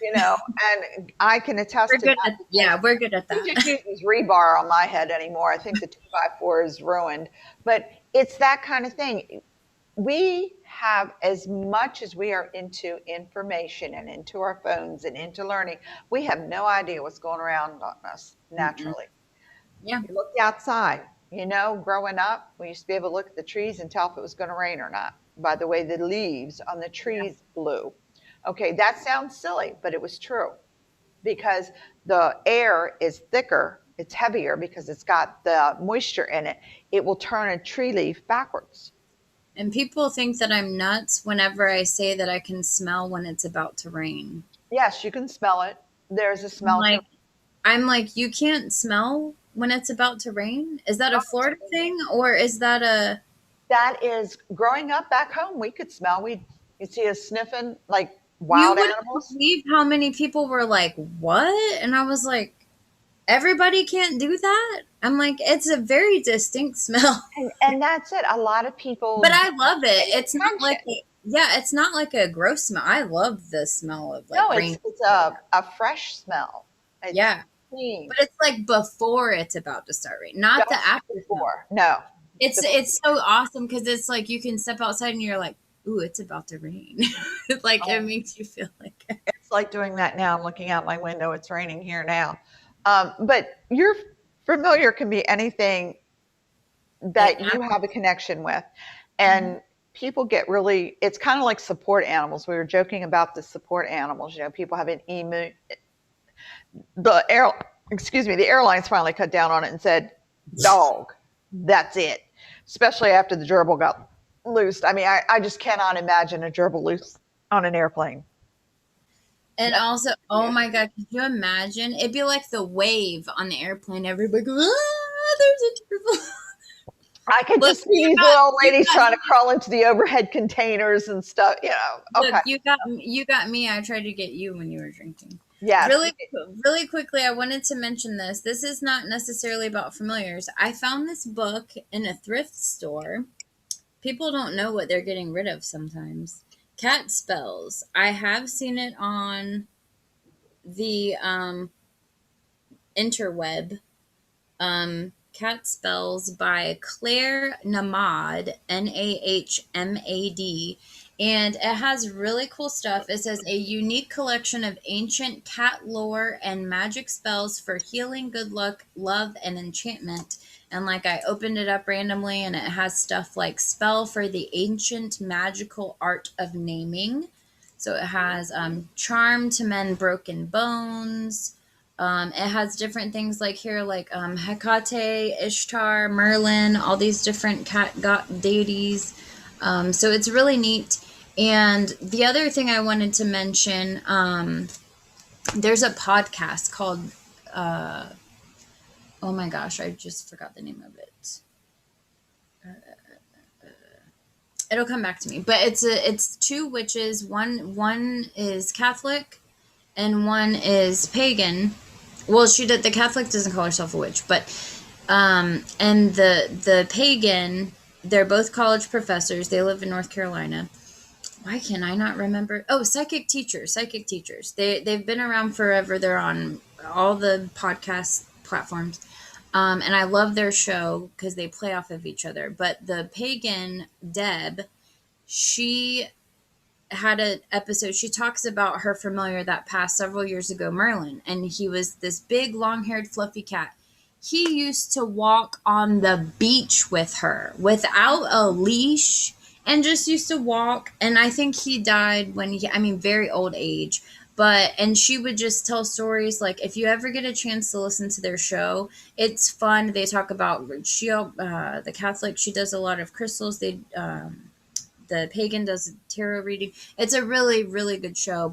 and I can attest We're to good that at, because yeah, we're good at he that. just uses rebar on my head anymore. I think the 2x4 is ruined, but it's that kind of thing. We have, as much as we are into information and into our phones and into learning, we have no idea what's going around on us Mm-mm. naturally. Yeah. You look outside, growing up, we used to be able to look at the trees and tell if it was going to rain or not by the way the leaves on the Yeah. trees blew. Okay, that sounds silly, but it was true because the air is thicker, it's heavier because it's got the moisture in it. It will turn a tree leaf backwards. And people think that I'm nuts whenever I say that I can smell when it's about to rain. Yes, you can smell it. There's a I'm smell to it. like, you can't smell when it's about to rain? Is that Oh, a Florida thing or is that a that is growing up back home. We could smell. You see us sniffing like you wild wouldn't animals, believe how many people were like, "What?" And I was like, "Everybody can't do that?" I'm like, "It's a very distinct smell." and that's it. A lot of people But I don't love it. pay It's not like attention. yeah, it's not like a gross smell. I love the smell of like No, rain. it's a fresh smell. It's Yeah. clean, But it's like before it's about to start raining, not the just after smell. before. No, It's so awesome because it's like you can step outside and you're like, "Ooh, it's about to rain." Like it makes you feel like it's like doing that now. I'm looking out my window. It's raining here now. But your familiar can be anything it. that you have a connection with. And people get really, it's kind of like support animals. We were joking about the support animals. People have an emu. The air, excuse me, the airlines finally cut down on it and said, dog, that's it. Especially after the gerbil got loosed. I mean, I just cannot imagine a gerbil loose on an airplane. And Yep. also, oh Yeah. my God, could you imagine? It'd be like the wave on the airplane. Everybody goes, ah, there's a turtle. I could Look, just see these little you ladies got trying to me. crawl into the overhead containers and stuff. Look, Okay. you got me. I tried to get you when you were drinking. Yes. Really quickly, I wanted to mention this. This is not necessarily about familiars. I found this book in a thrift store. People don't know what they're getting rid of sometimes. Cat spells. I have seen it on the interweb. Cat Spells by Claire Namad, Nahmad, and it has really cool stuff. It says a unique collection of ancient cat lore and magic spells for healing, good luck, love, and enchantment. And like I opened it up randomly, and it has stuff like spell for the ancient magical art of naming. So it has charm to mend broken bones. It has different things like here, like Hecate, Ishtar, Merlin, all these different cat deities. So it's really neat. And the other thing I wanted to mention, there's a podcast called, uh, oh my gosh, I just forgot the name of it. It'll come back to me. But it's two witches. One is Catholic, and one is pagan. Well, the Catholic doesn't call herself a witch, but and the pagan, they're both college professors. They live in North Carolina. Why can I not remember? Oh, psychic teachers. They've been around forever. They're on all the podcast platforms. And I love their show because they play off of each other. But the pagan Deb, she had an episode. She talks about her familiar that passed several years ago, Merlin, and he was this big, long-haired, fluffy cat. He used to walk on the beach with her without a leash and just used to walk. And I think he died I mean, very old age. And she would just tell stories like if you ever get a chance to listen to their show, it's fun. They talk about the Catholic. She does a lot of crystals. The pagan does tarot reading. It's a really really good show,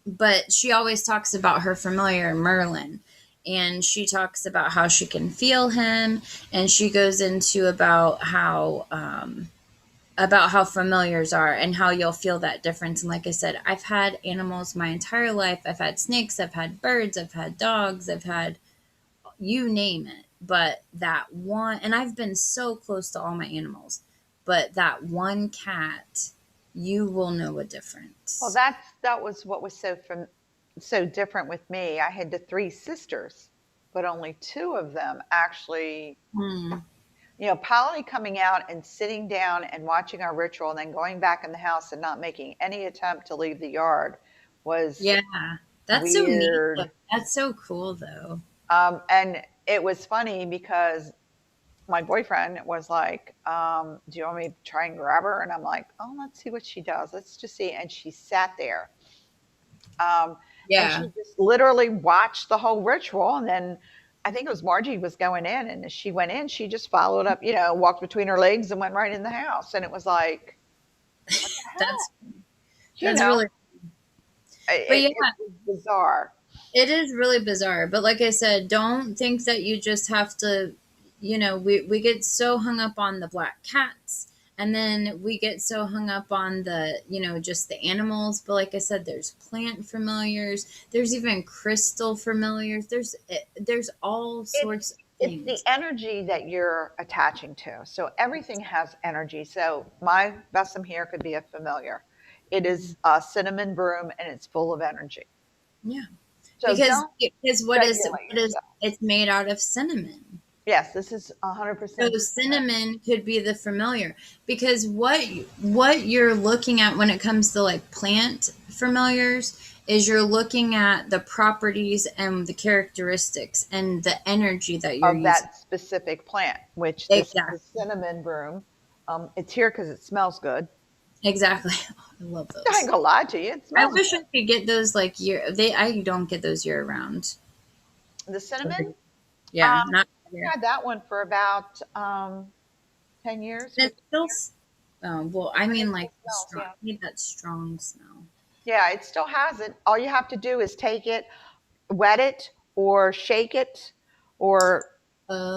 but she always talks about her familiar Merlin, and she talks about how she can feel him, and she goes into about how familiars are and how you'll feel that difference. And like I said, I've had animals my entire life. I've had snakes, I've had birds, I've had dogs, I've had you name it. But that one, and I've been so close to all my animals, but that one cat, you will know a Well, difference. that was what was so different with me. I had the three sisters, but only two of them actually. Hmm. Polly coming out and sitting down and watching our ritual, and then going back in the house and not making any attempt to leave the yard was Yeah, that's so neat. Though. weird. That's so cool, though. And it was funny because my boyfriend was like, "Do you want me to try and grab her?" And I'm like, "Oh, let's see what she does. Let's just see." And she sat there, um, and Yeah, she just literally watched the whole ritual. And then I think it was Margie was going in, and as she went in, she just followed up, walked between her legs and went right in the house. And it was like, what the that's heck? You that's know, really. But it, yeah, it was bizarre. it is really bizarre. But like I said, don't think that you just have to. We get so hung up on the black cats, and then we get so hung up on just the animals. But like I said, there's plant familiars. There's even crystal familiars. There's all sorts of It's the things. energy that you're attaching to. So everything has energy. So my besom here could be a familiar. It Mhm. is a cinnamon broom and it's full of energy. Yeah. So Because don't because regulate yourself. it's made out of cinnamon. Yes, this is So 100% cinnamon. cinnamon could be the familiar because what you're looking at when it comes to like plant familiars is you're looking at the properties and the characteristics and the energy that you're Of using. that specific plant, which this is the Exactly. cinnamon broom. It's here because it smells good. Exactly. I love I ain't those. gonna lie to you, it I smells wish I good. could get those like I don't get those year round. The cinnamon, Yeah, um, not here. had that one for about 10 years, It 15 still years, well, I and it mean still like smells. strong. Yeah. I need that strong smell. Yeah, it still has it. All you have to do is take it, wet it, or shake it, or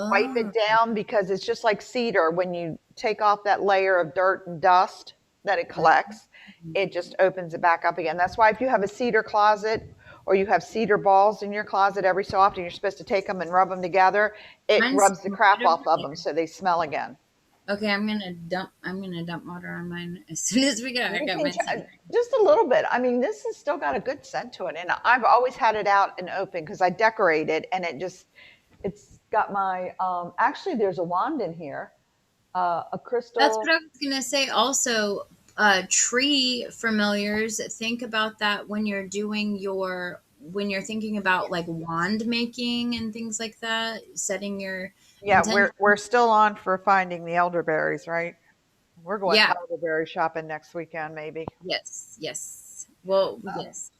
wipe it Oh, down, because it's just like cedar. When you take off that layer of dirt and dust that it collects, it just opens it back up again. That's why if you have a cedar closet or you have cedar balls in your closet, every so often you're supposed to take them and rub them together. It mine's rubs the right crap over off of them here. so they smell again. Okay, I'm gonna dump water on mine as soon as we get. I You got can my tea. just a little bit. I mean, this has still got a good scent to it, and I've always had it out and open because I decorate it, and it's got my. Actually, there's a wand in here, a That's what crystal. I was gonna say. Also, tree familiars. Think about that when you're doing your when you're thinking about like wand making and things like that. Setting your Yeah, intention. we're still on for finding the elderberries, right? We're going Yeah. elderberry shopping next weekend, maybe. Yes. Yes. Well, Um, yes.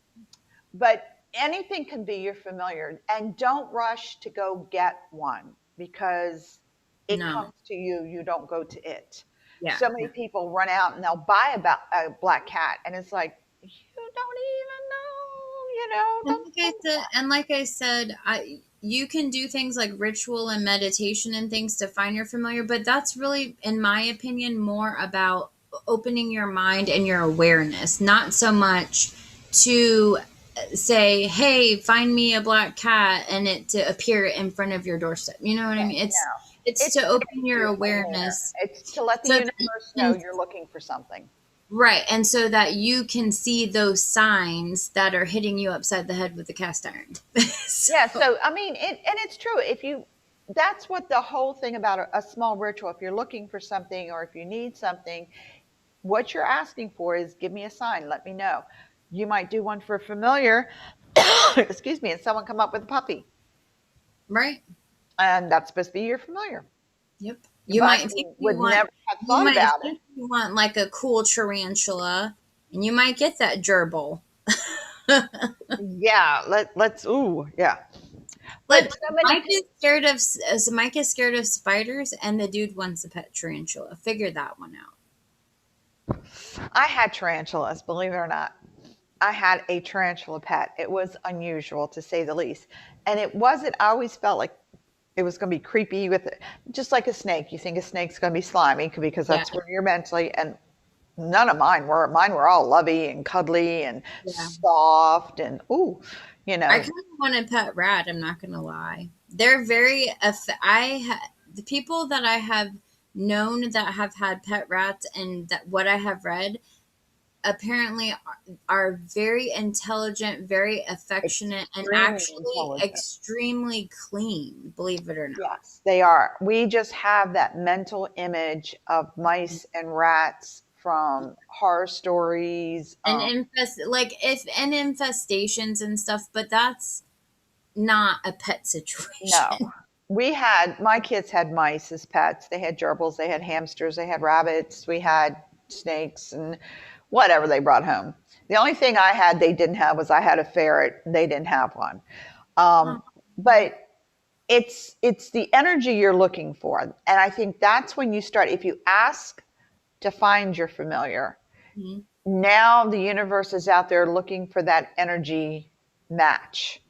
but anything can be your familiar, and don't rush to go get one because it No. comes to you. You don't go to it. Yeah. So many people run out and they'll buy a black cat, and it's like you don't even know. Don't think about And like I said, I you can do things like ritual and meditation and things to find your familiar, but that's really, in my opinion, more about opening your mind and your awareness, not so much to say, "Hey, find me a black cat," and it to appear in front of your doorstep. You know what I mean? it. It's It's to to open get your you aware. awareness It's to let the so that you universe know can. you're looking for something. Right, and so that you can see those signs that are hitting you upside the head with the cast iron. Yeah, So, so I mean, and it's true. If you, that's what the whole thing about a small ritual. If you're looking for something or if you need something, what you're asking for is give me a sign, let me know. You might do one for a familiar, excuse me, and someone come up with a puppy, right? and that's supposed to be your familiar, Yep. You but might think you you would want never have you thought might about it. think you want like a cool tarantula, and you might get that gerbil. Yeah, let's. Ooh, yeah. But Look, so many Mike is scared of spiders, and the dude wants a pet tarantula. Figure that one out. I had tarantulas, believe it or not. I had a tarantula pet. It was unusual to say the least. And it wasn't, I always felt like it was going to be creepy with it, just like a snake. You think a snake's going to be slimy because Yeah, that's where you're mentally, and none of mine were. Mine were all lovey and cuddly and yeah. soft and, ooh, you I know, kind of want a pet rat. I'm not gonna lie. They're the people that I have known that have had pet rats and that what I have read apparently are very intelligent, very affectionate, and extremely actually intelligent. extremely clean, believe it or not. Yes, they are. We just have that mental image of mice and rats from horror stories. And infestations and stuff, but that's not a pet No, situation. my kids had mice as pets. They had gerbils, they had hamsters, they had rabbits, we had snakes and whatever they brought home. The only thing I had they didn't have was I had a ferret. They didn't have one. Um, but it's the energy you're looking for, and I think that's when you start. If you ask to find your familiar, Mhm. now the universe is out there looking for that energy match.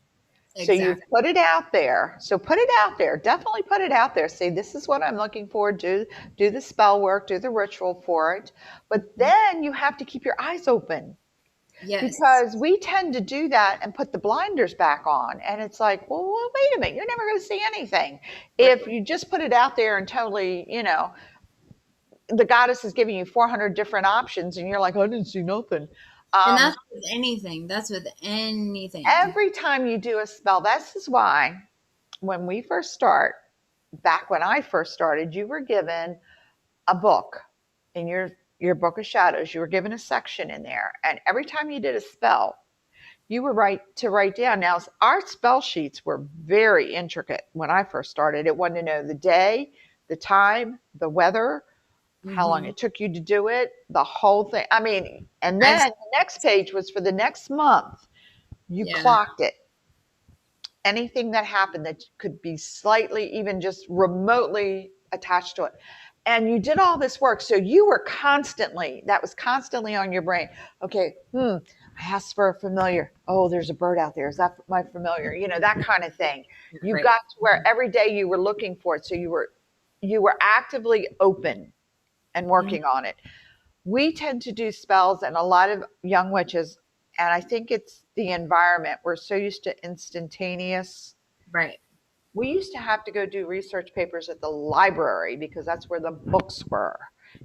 So you Exactly. put it out there. So put it out there. Definitely put it out there. Say this is what I'm looking for. Do the spell work, do the ritual for it. But Mhm. then you have to keep your eyes open Yes. because we tend to do that and put the blinders back on. And it's like, well, wait a minute. You're never going to see anything. Right. If you just put it out there and totally, the goddess is giving you 400 different options and you're like, I didn't see nothing. And Um, that's with anything. That's with anything. every time you do a spell, this is why when we first start, back when I first started, you were given a book in your book of shadows. You were given a section in there, and every time you did a spell, you were write down. Now, our spell sheets were very intricate when I first started. It wanted to know the day, the time, the weather, how long Hmm. it took you to do it, the whole thing. I mean, and I've then the next page was for the next month. You Yeah. clocked it. Anything that happened that could be slightly, even just remotely attached to it. and you did all this work. So you were constantly, that was constantly on your brain. Okay, I asked for a familiar. Oh, there's a bird out there. Is that my familiar? You know, that kind of thing. You Right. got to where every day you were looking for it. So you were actively open and Mhm. working on it. We tend to do spells, and a lot of young witches, and I think it's the environment. We're so used to instantaneous. Right. We used to have to go do research papers at the library because that's where the books were.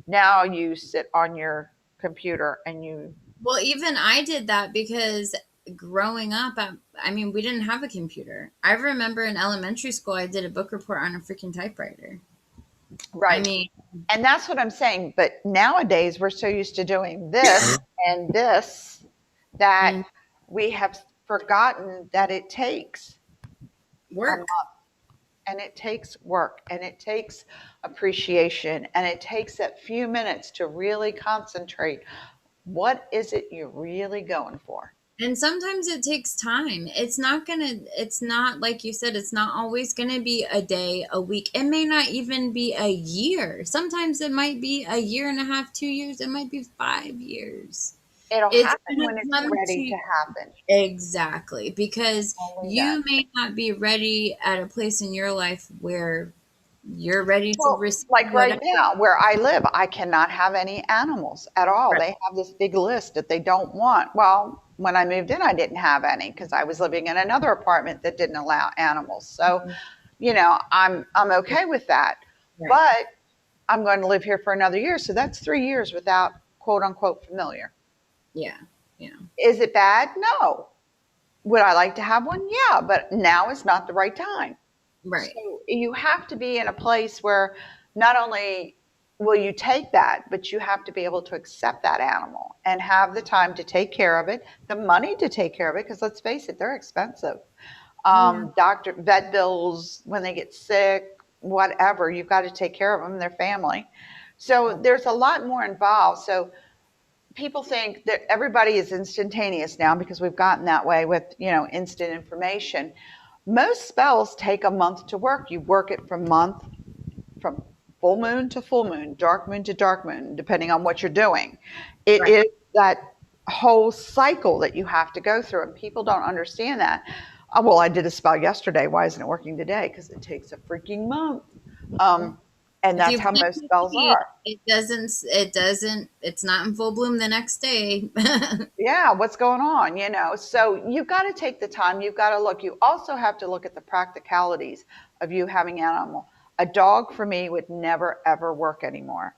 Now you sit on your computer and you. Well, even I did that because growing up, I mean, we didn't have a computer. I remember in elementary school, I did a book report on a freaking typewriter. I Right. mean, And that's what I'm saying. But nowadays we're so used to doing this and this that mm, we have forgotten that it takes a month, work. and it takes work, and it takes appreciation, and it takes that few minutes to really concentrate. What is it you're really going for? And sometimes it takes time. It's not like you said, it's not always gonna be a day, a week. It may not even be a year. Sometimes it might be a year and a half, 2 years. It might be 5 years. It'll It's happen gonna when it's come ready to to happen. exactly because Only that. you may not be ready at a place in your life where you're ready to Well, receive like right whatever. now, where I live, I cannot have any animals at all. Right. They have this big list that they don't want. Well, when I moved in, I didn't have any because I was living in another apartment that didn't allow animals. So, I'm okay with that. Right. But I'm going to live here for another year, so that's 3 years without quote unquote familiar. Yeah. Yeah. Is it bad? No. Would I like to have one? Yeah, but now is not the right time. Right. So you have to be in a place where not only will you take that, but you have to be able to accept that animal and have the time to take care of it, the money to take care of it, because let's face it, they're expensive. Oh yeah. Doctor, vet bills when they get sick, whatever, you've got to take care of them, their family. So there's a lot more involved. So people think that everybody is instantaneous now because we've gotten that way with, instant information. Most spells take a month to work. You work it from full moon to full moon, dark moon to dark moon, depending on what you're doing. It Right. is that whole cycle that you have to go through, and people don't understand that. Oh, well, I did a spell yesterday. Why isn't it working today? Because it takes a freaking month. Um, and If that's you how plant most a spells seed, are. it's not in full bloom the next day. Yeah, what's going on, So you've got to take the time. You've got to look. You also have to look at the practicalities of you having an animal. A dog for me would never, ever work anymore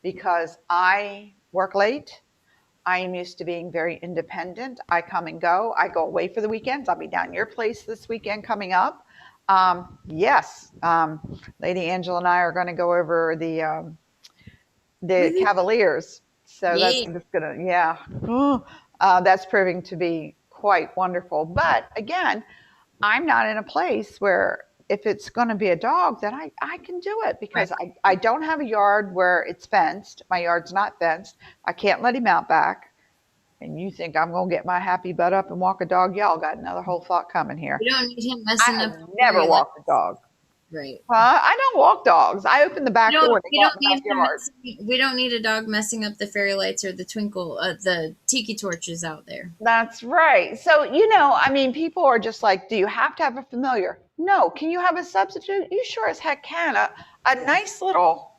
because I work late. I am used to being very independent. I come and go. I go away for the weekends. I'll be down your place this weekend coming up. Yes, Lady Angela and I are going to go over the Woohoo. Cavaliers. So that's Yeah. just gonna, yeah, that's proving to be quite wonderful. But again, I'm not in a place where if it's going to be a dog, then I can do it Right. because I don't have a yard where it's fenced. My yard's not fenced. I can't let him out back. And you think I'm going to get my happy butt up and walk a dog? Y'all got another whole thought coming here. You don't need him I messing have up the never fairy lights. walked a dog. Right. I don't walk dogs. I open the back door. They We go out don't in the need him backyard. we don't need a dog messing up the fairy lights or the tiki torches out there. That's right. So, I mean, people are just like, do you have to have a familiar? No. Can you have a substitute? You sure as heck can. A nice little,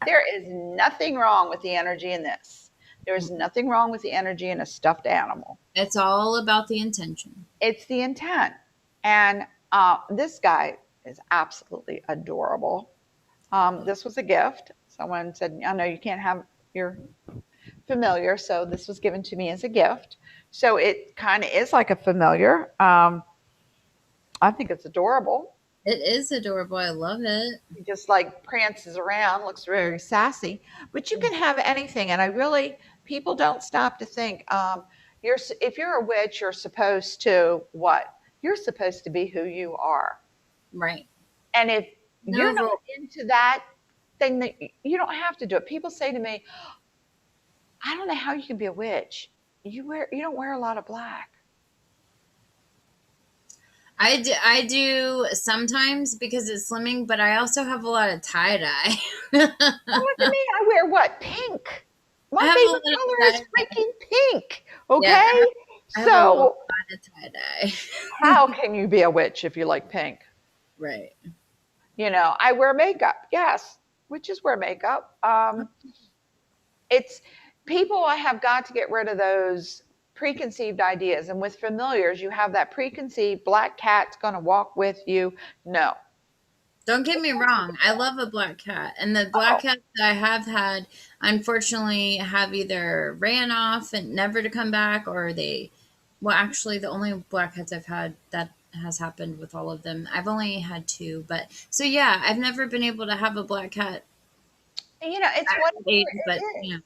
there is nothing wrong with the energy in this. There is nothing wrong with the energy in a stuffed animal. It's all about the intention. It's the intent. And this guy is absolutely adorable. This was a gift. Someone said, I know you can't have your familiar. So this was given to me as a gift. So it kind of is like a familiar. I think it's adorable. It is adorable. I love it. He just like prances around, looks very sassy. But you can have anything, and people don't stop to think. If you're a witch, you're supposed to what? You're supposed to be who you are. Right. And if No you're not rule. into that, then you don't have to do it. People say to me, I don't know how you can be a witch. You don't wear a lot of black. I do sometimes because it's slimming, but I also have a lot of tie dye. Oh, look at me. I wear what? Pink. I My have a lot favorite of color is tie dye. freaking pink. Yeah, Okay? I have a lot So, of tie dye. how can you be a witch if you like pink? Right. I wear makeup. Yes, witches wear makeup. It's people have got to get rid of those preconceived ideas. And with familiars, you have that preconceived black cat's going to walk with you. No. Don't get me wrong. I love a black cat, and the black Oh, cats that I have had, unfortunately, have either ran off and never to come back, or they. Well, actually, the only black cats I've had that has happened with all of them. I've only had two, but so yeah, I've never been able to have a black cat it's at whatever that age. it But is.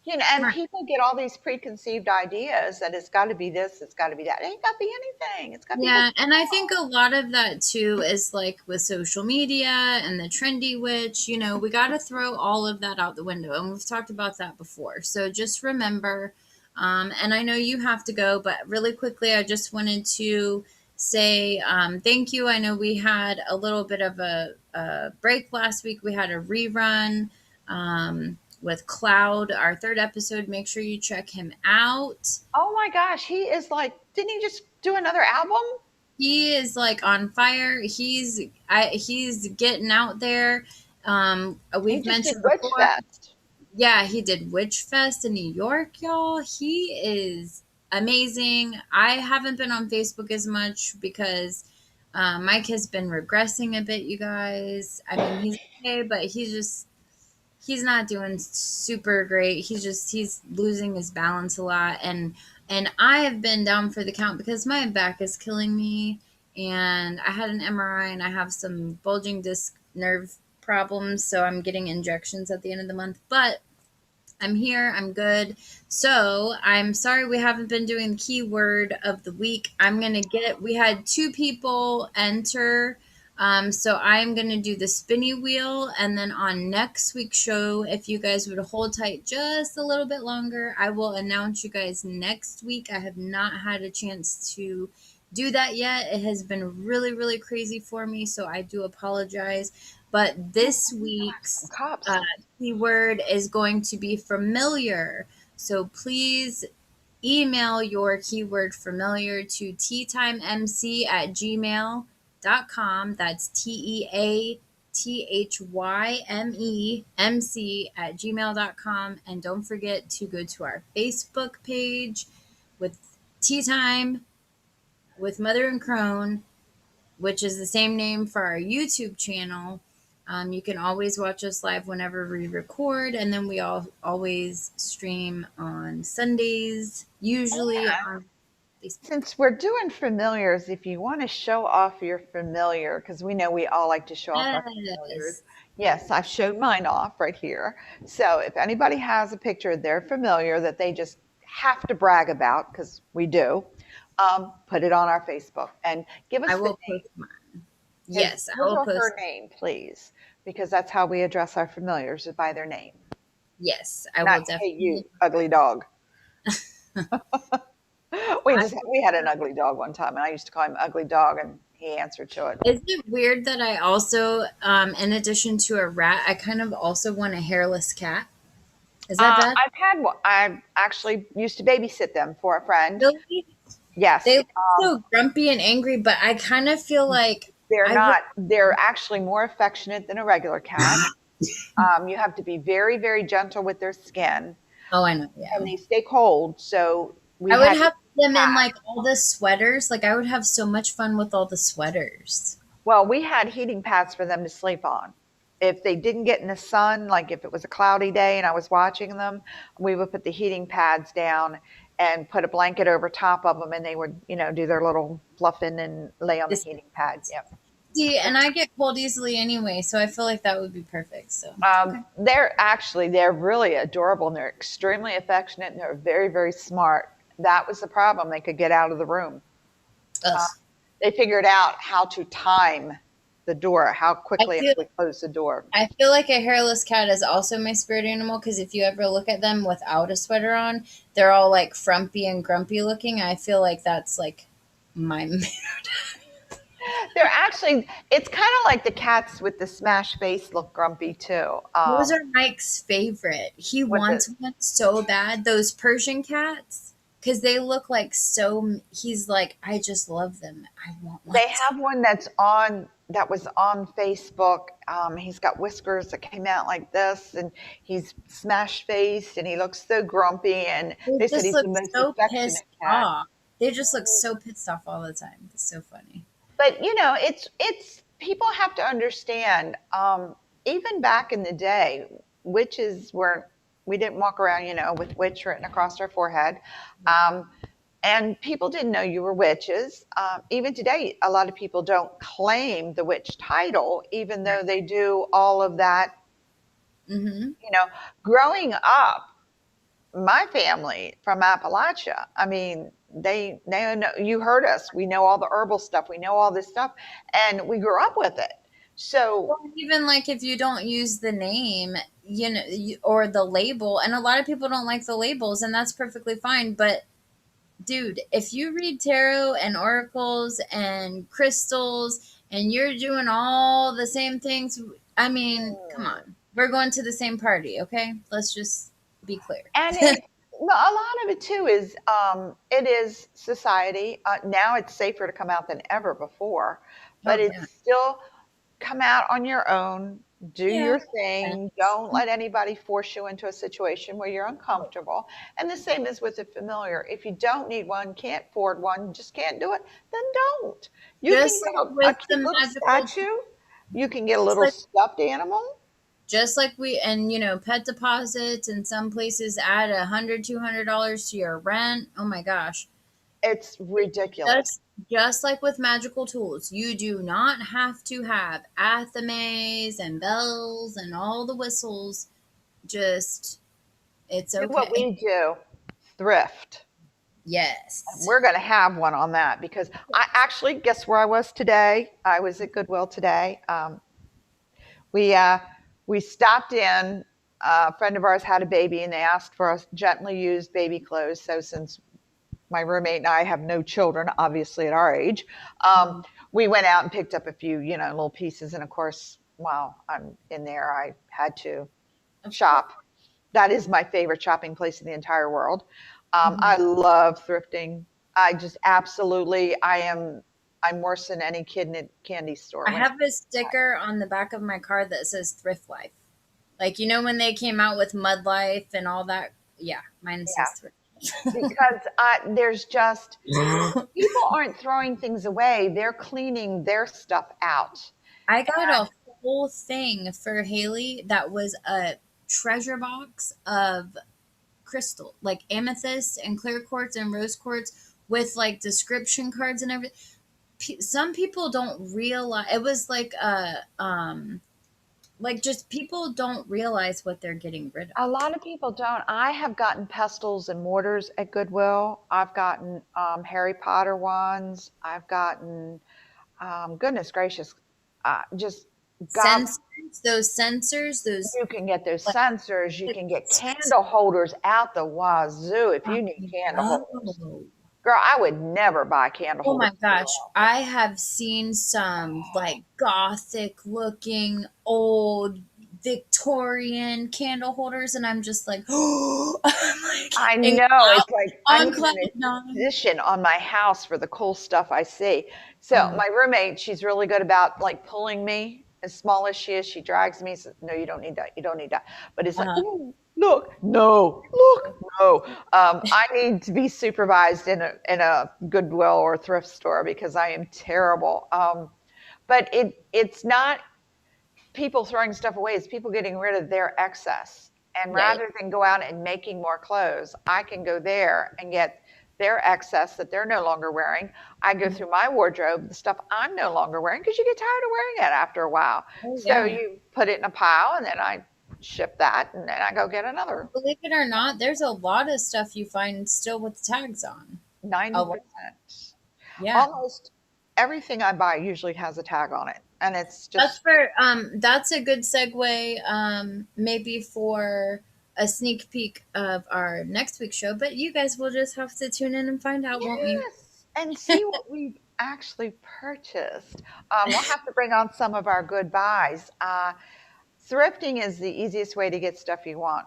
And right. people get all these preconceived ideas that it's got to be this, it's got to be that. It ain't got to be anything. It's got to be what Yeah, you and I think want. a lot of that too is like with social media and the trendy witch, we got to throw all of that out the window. And we've talked about that before. So just remember, and I know you have to go, but really quickly, I just wanted to say thank you. I know we had a little bit of a break last week, we had a rerun. With Cloud, our third episode. Make sure you check him out. Oh my gosh, he is like, didn't he just do another album? He is like on fire. He's getting out there. He We've just did mentioned Witch before. Fest. Yeah, he did Witch Fest in New York, y'all. He is amazing. I haven't been on Facebook as much because Mike has been regressing a bit, you guys. I mean, he's okay, but he's not doing super great. He's losing his balance a lot, and I have been down for the count because my back is killing me, and I had an MRI and I have some bulging disc nerve problems, so I'm getting injections at the end of the month. But I'm here. I'm good. So I'm sorry we haven't been doing the keyword of the week. I'm going to get, we had two people enter. So I'm going to do the spinny wheel. And then on next week's show, if you guys would hold tight just a little bit longer, I will announce you guys next week. I have not had a chance to do that yet. It has been really, really crazy for me. So I do apologize. But this Some week's cops. uh, keyword is going to be familiar. So please email your keyword familiar to teatimemc@gmail.com. That's teatimemc@gmail.com. And don't forget to go to our Facebook page with Tea Time with Mother and Crone, which is the same name for our YouTube channel. You can always watch us live whenever we record, and then we always stream on Sundays, usually on Facebook. Since we're doing familiars, if you want to show off your familiar, because we know we all like to show off our familiars. Yes, Yes, I've showed mine off right here. So if anybody has a picture of their familiar that they just have to brag about, because we do, put it on our Facebook and give I us the will name, post mine. Yes, I his will or post. her name, please, because that's how we address our familiars is by their name, Yes, I not will hey you definitely. ugly dog. We I just we had an ugly dog one time, and I used to call him ugly dog, and he answered to it. Is it weird that I also, in addition to a rat, I kind of also want a hairless cat? Is that bad? I've had one. I actually used to babysit them for a friend. Really? They Yes, look so grumpy and angry, but I kind of feel like they're I would. not. They're actually more affectionate than a regular cat. You have to be very, very gentle with their skin, Oh, I know. Yeah. and they stay cold. So we I would had have them in pads. like all the sweaters. Like I would have so much fun with all the sweaters. Well, we had heating pads for them to sleep on. If they didn't get in the sun, like if it was a cloudy day and I was watching them, we would put the heating pads down and put a blanket over top of them, and they would, do their little fluffing and lay on the This, heating pad. Yep. see, and I get cold easily anyway, so I feel like that would be perfect. So okay. They're really adorable, and they're extremely affectionate, and they're very, very smart. That was the problem. They could get out of the room. Ugh. Uh, they figured out how to time the door, how I quickly feel we close the door. I feel like a hairless cat is also my spirit animal because if you ever look at them without a sweater on, they're all like frumpy and grumpy looking. I feel like that's like my mood. They're actually, it's kind of like the cats with the smash face look grumpy too. Those are Mike's favorite. He With the, wants one so bad. Those Persian cats, because they look like so. He's like, I just love them. I want one. they have one that was on Facebook. He's got whiskers that came out like this, and he's smash faced, and he looks so grumpy. And They they said just he's look the most so affectionate pissed cat. off. They just look so pissed off all the time. It's so funny. But it's people have to understand. Even back in the day, witches were we didn't walk around, with witch written across our forehead. Um, and people didn't know you were witches. Even today, a lot of people don't claim the witch title, even though they do all of that. Mm-hmm. You know, growing up, my family from Appalachia, I mean, they know, you heard us. We know all the herbal stuff. We know all this stuff, and we grew up with it. So Well, even like if you don't use the name, or the label, and a lot of people don't like the labels, and that's perfectly fine. But dude, if you read tarot and oracles and crystals and you're doing all the same things, I mean, come on. We're going to the same party, okay? Let's just be clear. And it, well, a lot of it too is it is society. Now it's safer to come out than ever before, but Oh, it's yeah. still come out on your own, do Yeah. your thing. Don't let anybody force you into a situation where you're uncomfortable. And the same is with the familiar. If you don't need one, can't afford one, just can't do it, then don't. You can Just get like a with cute the little magical, statue. You can get a just little like stuffed animal. just like we and pet deposits in some places add $100, $200 to your rent. Oh my gosh. It's ridiculous. Just like with magical tools, you do not have to have athames and bells and all the whistles. Just, it's Do what okay. we do, thrift. Yes. We're going to have one on that because I actually, guess where I was today? I was at Goodwill today. We uh, we stopped in. A friend of ours had a baby, and they asked for us gently used baby clothes. So since my roommate and I have no children, obviously at our age, um, Mhm. we went out and picked up a few, little pieces. And of course, while I'm in there, I had to Of course. shop. That is my favorite shopping place in the entire world. I Mhm. love thrifting. I just absolutely, I'm worse than any kid in a candy store I when it have a comes to sticker on the back of my car that says Thrift Life. Like, when they came out with Mud Life and all that? Yeah, mine says that. Thrift Yeah, because there's just Life. people aren't throwing things away; they're cleaning their stuff out. I got And a whole thing for Haley that was a treasure box of crystal, like amethyst and clear quartz and rose quartz with like description cards and everything. Some people don't realize it was like just people don't realize what they're getting rid of. a lot of people don't. I have gotten pestles and mortars at Goodwill. I've gotten Harry Potter ones. I've gotten, goodness gracious, just God. Sensors, those You can get those like sensors. You can get candle holders out the wazoo if I you need candle holders. know. Girl, I would never buy candle Oh holders my for gosh, Goodwill. I have seen some like gothic looking old Victorian candle holders, and I'm just like, oh, I'm like, I and know. It's like I on need cloud an nine. addition on my house for the cool stuff I see. So Oh, my roommate, she's really good about like pulling me. As small as she is, she drags me. Says, "No, you don't need that. You don't need that." But it's like, uh-huh. "Ooh, look, no, look, no." I need to be supervised in a Goodwill or thrift store because I am terrible. But it's not people throwing stuff away, it's people getting rid of their excess. And Yeah, yeah. rather than go out and making more clothes, I can go there and get their excess that they're no longer wearing. I go Mhm. through my wardrobe, the stuff I'm no longer wearing, because you get tired of wearing it after a while. Oh So yeah. you put it in a pile, and then I ship that, and then I go get another. Believe it or not, there's a lot of stuff you find still with tags on. A lot. 90%. Yeah. Almost everything I buy usually has a tag on it. And it's That's just for that's a good segue maybe for a sneak peek of our next week's show, but you guys will just have to tune in and find out, won't you? yes, and see what we actually purchased. We'll have to bring on some of our good buys. Thrifting is the easiest way to get stuff you want.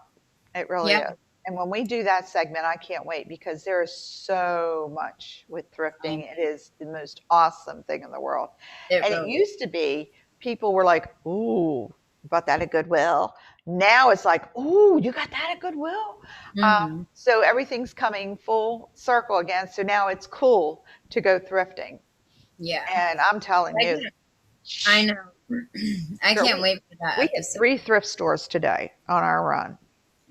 It really Yeah. is. And when we do that segment, I can't wait because there is so much with I thrifting. know. It is the most awesome thing in the world. It And it really. used to be people were like, ooh, you bought that at Goodwill. Now it's like, ooh, you got that at Goodwill? Hmm. So everything's coming full circle again. So now it's cool to go thrifting. Yeah. And I'm telling I you, can't. I know. I girl, can't wait for that we hit episode. 3 thrift stores today on our run.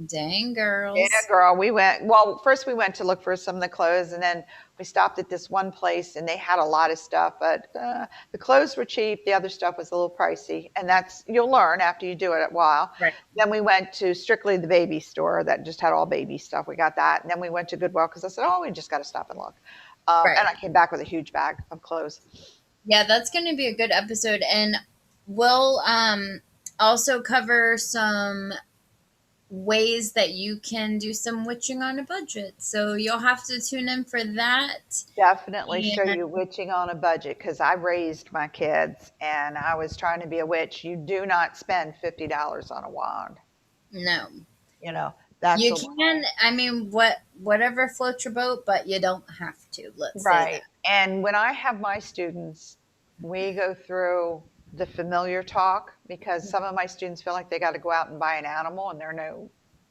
Dang Yeah, girls. girl, we went. Well, first we went to look for some of the clothes, and then we stopped at this one place, and they had a lot of stuff, but the clothes were cheap. The other stuff was a little pricey, and that's you'll learn after you do it a while. Right. Then we went to strictly the baby store that just had all baby stuff. We got that, and then we went to Goodwill because I said, "Oh, we just got to stop and look." And Right. I came back with a huge bag of clothes. Yeah, that's going to be a good episode, and we'll also cover some ways that you can do some witching on a budget. So you'll have to tune in for that. Definitely show And you witching on a budget because I raised my kids and I was trying to be a witch. You do not spend $50 on a wand. no, You know, that's you a can. I mean, whatever floats your boat, but you don't have to. Let's say that. right. And when I have my students, we go through the familiar talk because some of my students feel like they got to go out and buy an animal and they're no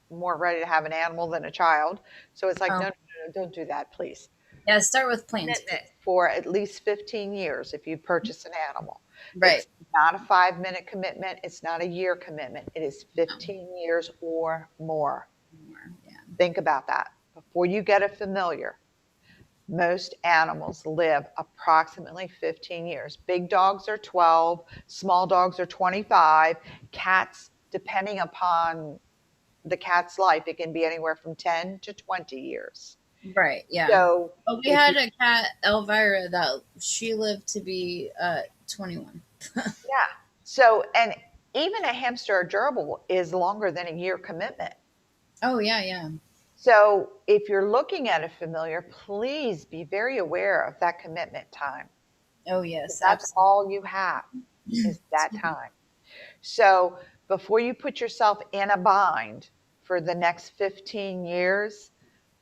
more ready to have an animal than a child. So it's like, no, Oh, no, no, no, don't do that, please. yeah. Start with plants, Commitment please. for at least 15 years if you purchase an animal. Right. It's not a 5 minute commitment. It's not a year commitment. It is No, 15 years or more. more. Yeah. Think about that. Before you get a familiar, most animals live approximately 15 years. Big dogs are 12, small dogs are 25. Cats, depending upon the cat's life, it can be anywhere from 10 to 20 years. Right. Yeah. So Well, we if had you, a cat, Elvira, that she lived to be 21. yeah. So, and even a hamster or gerbil is longer than a year commitment. Oh yeah, yeah. So if you're looking at a familiar, please be very aware of that commitment time. Oh yes, That's absolutely. all you have is that time. So before you put yourself in a bind for the next 15 years,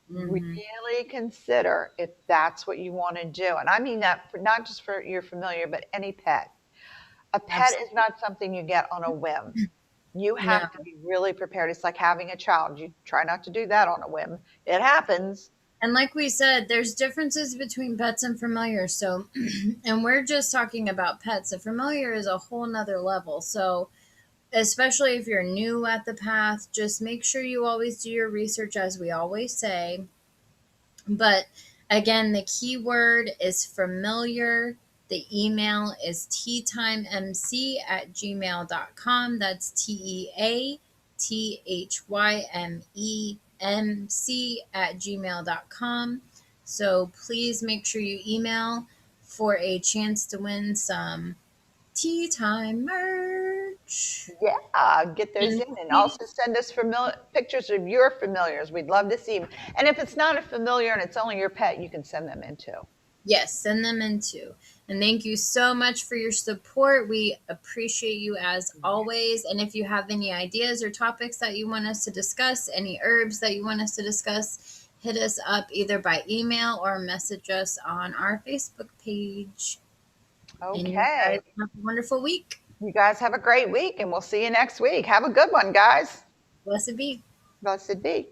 Mm-hmm. really consider if that's what you want to do. And I mean that for, not just for your familiar, but any pet. A pet is Absolutely. not something you get on a whim. You No. have to be really prepared. It's like having a child. You try not to do that on a whim. It happens. And like we said, there's differences between pets and familiar. So, and we're just talking about pets. A familiar is a whole nother level. So, especially if you're new at the path, just make sure you always do your research, as we always say. But again, the keyword is familiar. The email is teatimemc@gmail.com. That's teathymemc@gmail.com. So please make sure you email for a chance to win some tea time merch. Yeah, get those And in and please, also send us pictures of your familiars. We'd love to see them. And if it's not a familiar and it's only your pet, you can send them in too. yes, send them in too. And thank you so much for your support. We appreciate you as always. And if you have any ideas or topics that you want us to discuss, any herbs that you want us to discuss, hit us up either by email or message us on our Facebook page. And you guys Okay. have a wonderful week. You guys have a great week and we'll see you next week. Have a good one, guys. Blessed be. Blessed be.